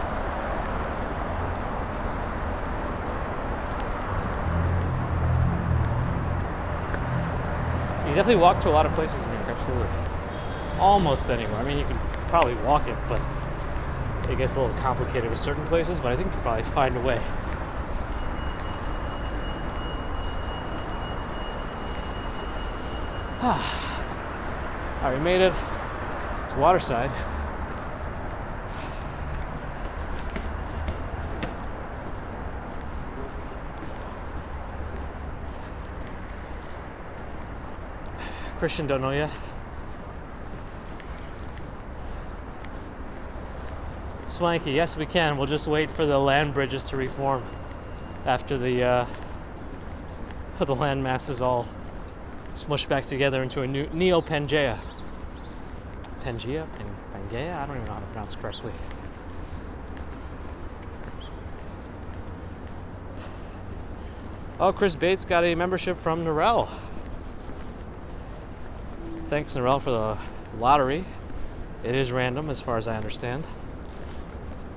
You definitely walk to a lot of places in New York, absolutely. Almost anywhere. I mean, you can probably walk it, but it gets a little complicated with certain places, but I think you can probably find a way. All right, we made it to Waterside. Christian, don't know yet. Swanky, yes we can. We'll just wait for the land bridges to reform after the land masses all smush back together into a new Neo-Pangea. Pangea? Pangea? I don't even know how to pronounce correctly. Oh, Chris Bates got a membership from Narelle. Thanks, Narelle, for the lottery. It is random, as far as I understand.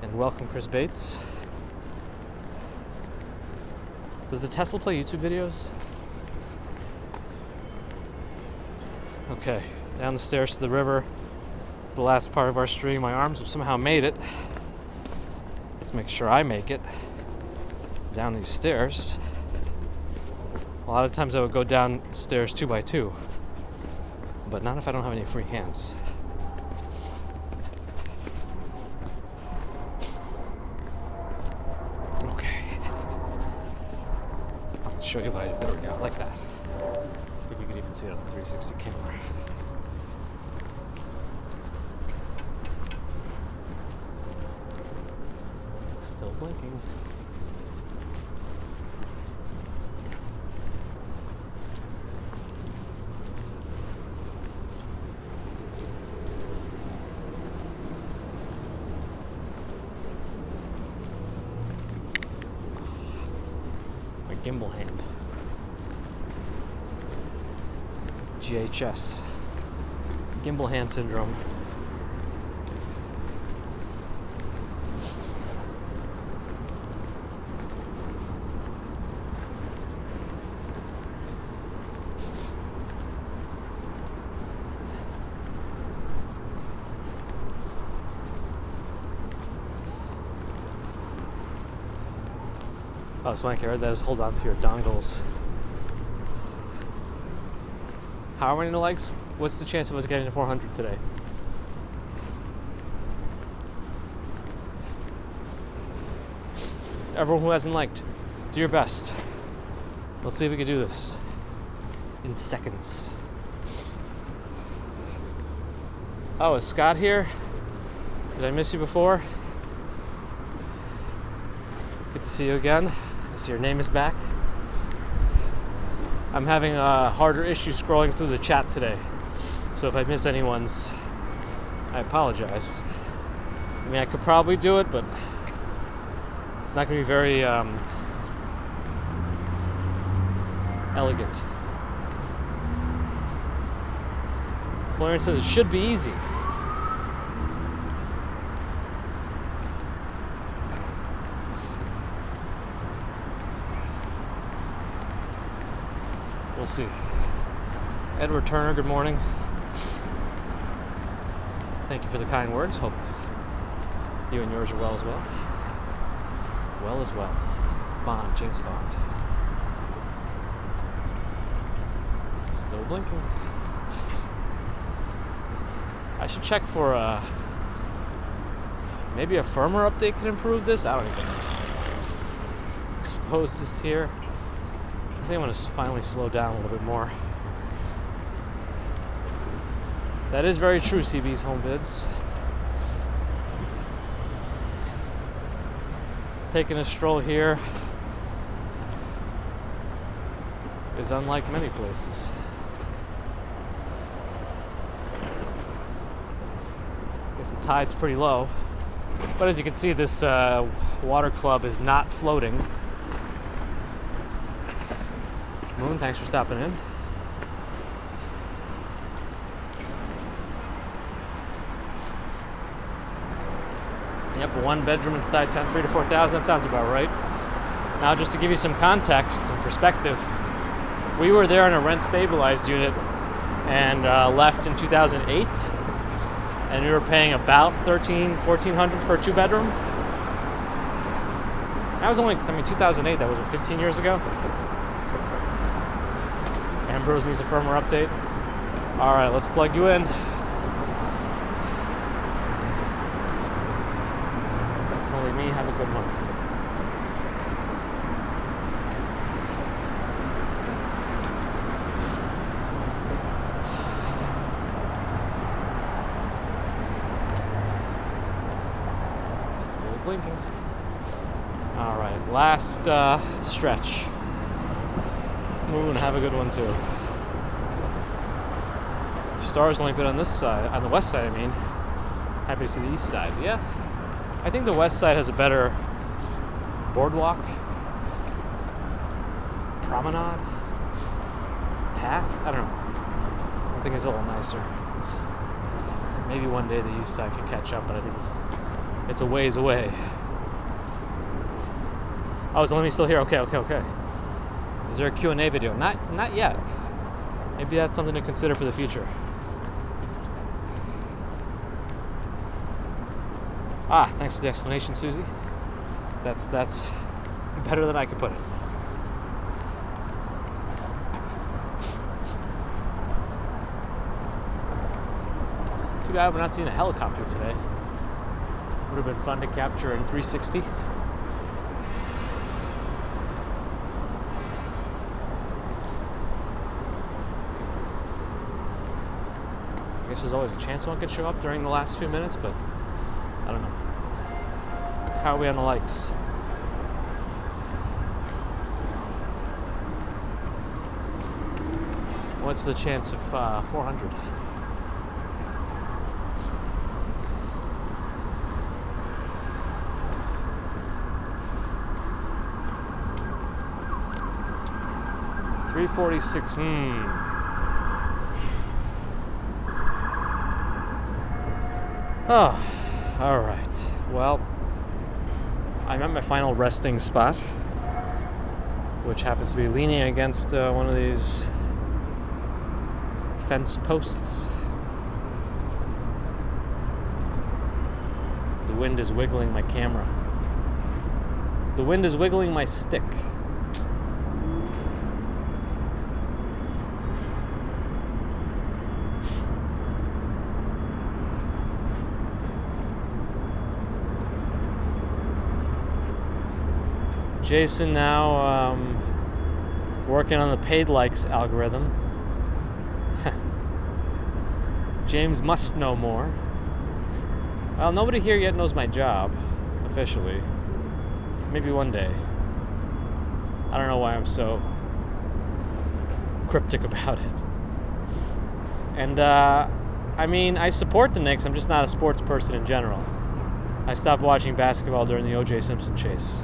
And welcome, Chris Bates. Does the Tesla play YouTube videos? Okay, down the stairs to the river. The last part of our stream. My arms have somehow made it. Let's make sure I make it. Down these stairs. A lot of times I would go down stairs 2 by 2. But not if I don't have any free hands. Okay. I'll show you what I did. There we go, like that. If you can even see it on the 360 camera. Still blinking. Gimbal hand. GHS. Gimbal hand syndrome. Oh, Swank, I read that is hold on to your dongles. How many likes? What's the chance of us getting to 400 today? Everyone who hasn't liked, do your best. Let's see if we can do this in seconds. Oh, is Scott here? Did I miss you before? Good to see you again. I see your name is back. I'm having a harder issue scrolling through the chat today. So if I miss anyone's, I apologize. I mean, I could probably do it, but it's not going to be very elegant. Florian says it should be easy. We'll see. Edward Turner, good morning. Thank you for the kind words. Hope you and yours are well as well. Well as well. Bond, James Bond. Still blinking. I should check for maybe a firmware update can improve this. I don't even know. Expose this here. I think I'm going to finally slow down a little bit more. That is very true, CB's home vids. Taking a stroll here is unlike many places. I guess the tide's pretty low, but as you can see, this water club is not floating. Moon, thanks for stopping in. Yep, one bedroom in Stye 10, 3,000 to 4,000. That sounds about right. Now, just to give you some context and perspective, we were there in a rent stabilized unit and left in 2008, and we were paying about $1,400 for a 2-bedroom. That was only, 2008. That was 15 years ago. Ambrose needs a firmware update. All right, let's plug you in. That's only me. Have a good one. Still blinking. All right, last stretch. Moon, have a good one too. The stars only been on this side, on the west side, I mean. Happy to see the east side. Yeah, I think the west side has a better boardwalk, promenade, path. I don't know. I think it's a little nicer. Maybe one day the east side can catch up, but I think it's a ways away. Oh, is Lemmy still here? Okay. Is there a Q&A video? Not yet. Maybe that's something to consider for the future. Ah, thanks for the explanation, Susie. That's better than I could put it. Too bad we're not seeing a helicopter today. Would have been fun to capture in 360. I guess there's always a chance one could show up during the last few minutes, but I don't know. How are we on the likes? What's the chance of 400? $346. Oh, all right. Well, I'm at my final resting spot, which happens to be leaning against one of these fence posts. The wind is wiggling my camera. The wind is wiggling my stick. Jason now working on the paid likes algorithm. James must know more. Well, nobody here yet knows my job, officially. Maybe one day. I don't know why I'm so cryptic about it. And, I mean, I support the Knicks. I'm just not a sports person in general. I stopped watching basketball during the O.J. Simpson chase.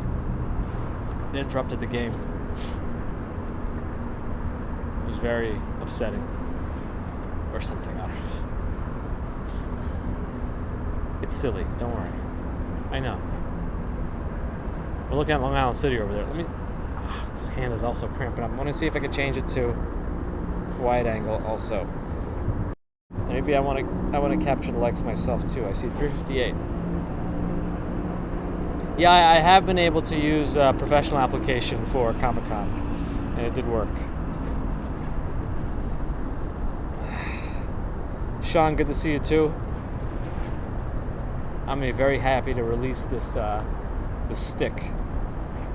It interrupted the game. It was very upsetting. Or something, I don't know. It's silly, don't worry. I know. We're looking at Long Island City over there. Let me... Oh, this hand is also cramping up. I want to see if I can change it to wide angle also. Maybe I want to capture the likes myself too. I see 358. Yeah, I have been able to use a professional application for Comic-Con, and it did work. Sean, good to see you too. I'm very happy to release this stick.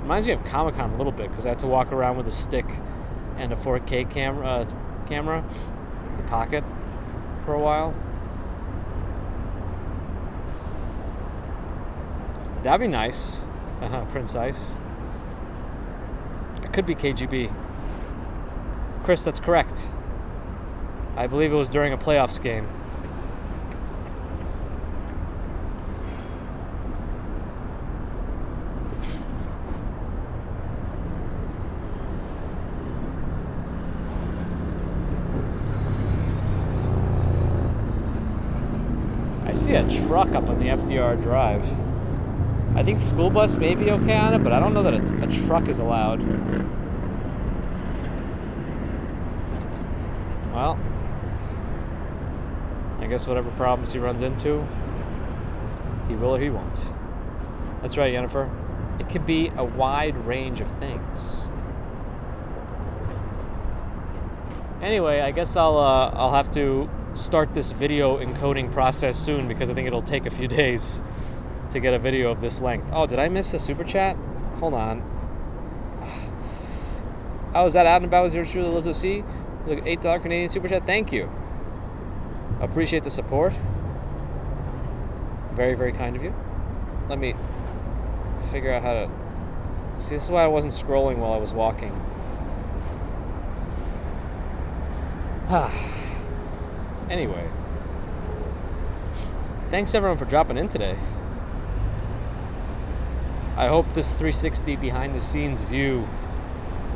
Reminds me of Comic-Con a little bit because I had to walk around with a stick and a 4K camera, the pocket, for a while. That'd be nice. Prince Ice. It could be KGB. Chris, that's correct. I believe it was during a playoffs game. I see a truck up on the FDR Drive. I think school bus may be okay on it, but I don't know that a truck is allowed. Well, I guess whatever problems he runs into, he will or he won't. That's right, Jennifer. It could be a wide range of things. Anyway, I guess I'll have to start this video encoding process soon because I think it'll take a few days to get a video of this length. Oh, did I miss a super chat? Hold on. Oh, is that out and about? Was yours truly, Liz O.C.? Look, $8 Canadian super chat. Thank you. Appreciate the support. Very, very kind of you. Let me figure out how to... See, this is why I wasn't scrolling while I was walking. Anyway. Thanks everyone for dropping in today. I hope this 360 behind the scenes view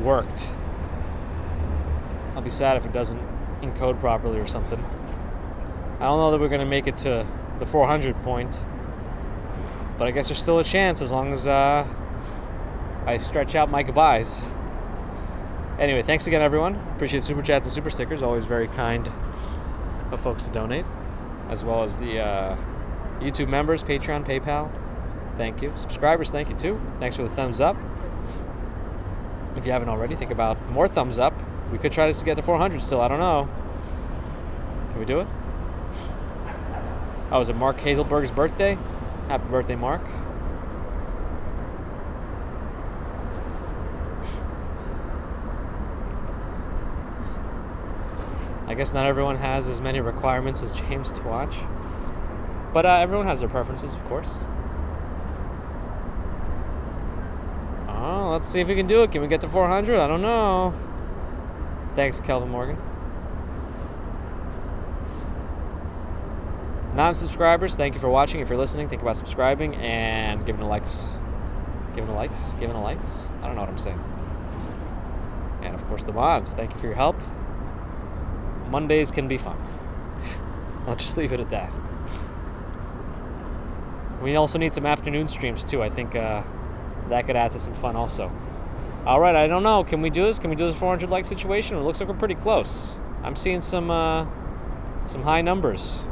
worked. I'll be sad if it doesn't encode properly or something. I don't know that we're going to make it to the 400 point, but I guess there's still a chance as long as I stretch out my goodbyes. Anyway, thanks again everyone. Appreciate super chats and super stickers. Always very kind of folks to donate, as well as the YouTube members, Patreon, PayPal. Thank you. Subscribers, thank you too. Thanks for the thumbs up. If you haven't already, think about more thumbs up. We could try to get to 400 still. I don't know. Can we do it? Oh, is it Mark Hazelberg's birthday? Happy birthday, Mark. I guess not everyone has as many requirements as James to watch. But everyone has their preferences, of course. Oh, let's see if we can do it. Can we get to 400? I don't know. Thanks, Kelvin Morgan. Non-subscribers, thank you for watching. If you're listening, think about subscribing and giving the likes. Giving the likes? Giving the likes? I don't know what I'm saying. And of course the mods, thank you for your help. Mondays can be fun. I'll just leave it at that. We also need some afternoon streams too. I think that could add to some fun also. All right, I don't know. Can we do this? Can we do this 400 like situation? It looks like we're pretty close. I'm seeing some high numbers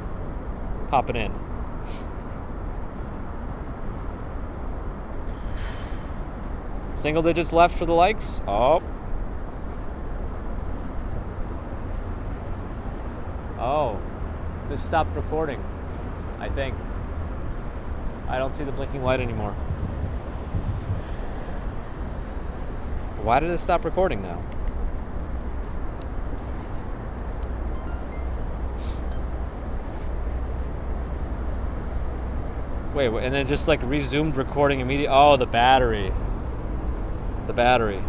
popping in. Single digits left for the likes. Oh. Oh. This stopped recording, I think. I don't see the blinking light anymore. Why did it stop recording now? Wait, and it just like resumed recording immediately. Oh, the battery. The battery.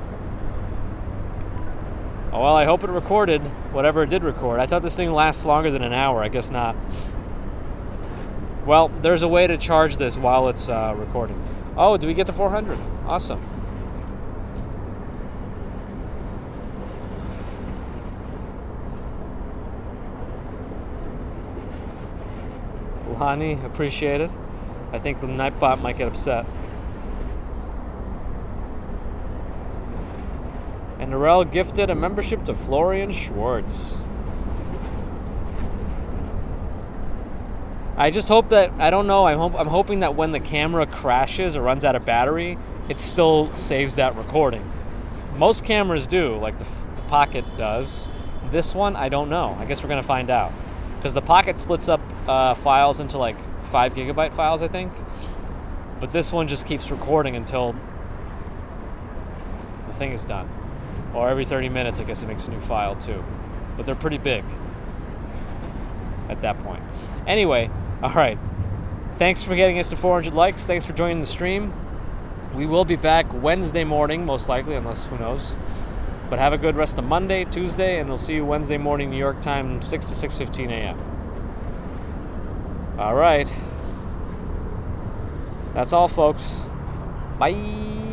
Oh, well, I hope it recorded whatever it did record. I thought this thing lasts longer than an hour. I guess not. Well, there's a way to charge this while it's recording. Oh, do we get to 400? Awesome. Lonnie, appreciate it. I think the Nightbot might get upset. And Narelle gifted a membership to Florian Schwartz. I just hope that, I don't know, I'm hoping that when the camera crashes or runs out of battery, it still saves that recording. Most cameras do, like the Pocket does. This one, I don't know. I guess we're going to find out. Because the Pocket splits up files into like 5 gigabyte files, I think. But this one just keeps recording until the thing is done. Or every 30 minutes, I guess it makes a new file too. But they're pretty big at that point. Anyway, all right. Thanks for getting us to 400 likes. Thanks for joining the stream. We will be back Wednesday morning, most likely, unless who knows. But have a good rest of Monday, Tuesday, and we'll see you Wednesday morning, New York time, 6 to 6:15 a.m. All right. That's all, folks. Bye.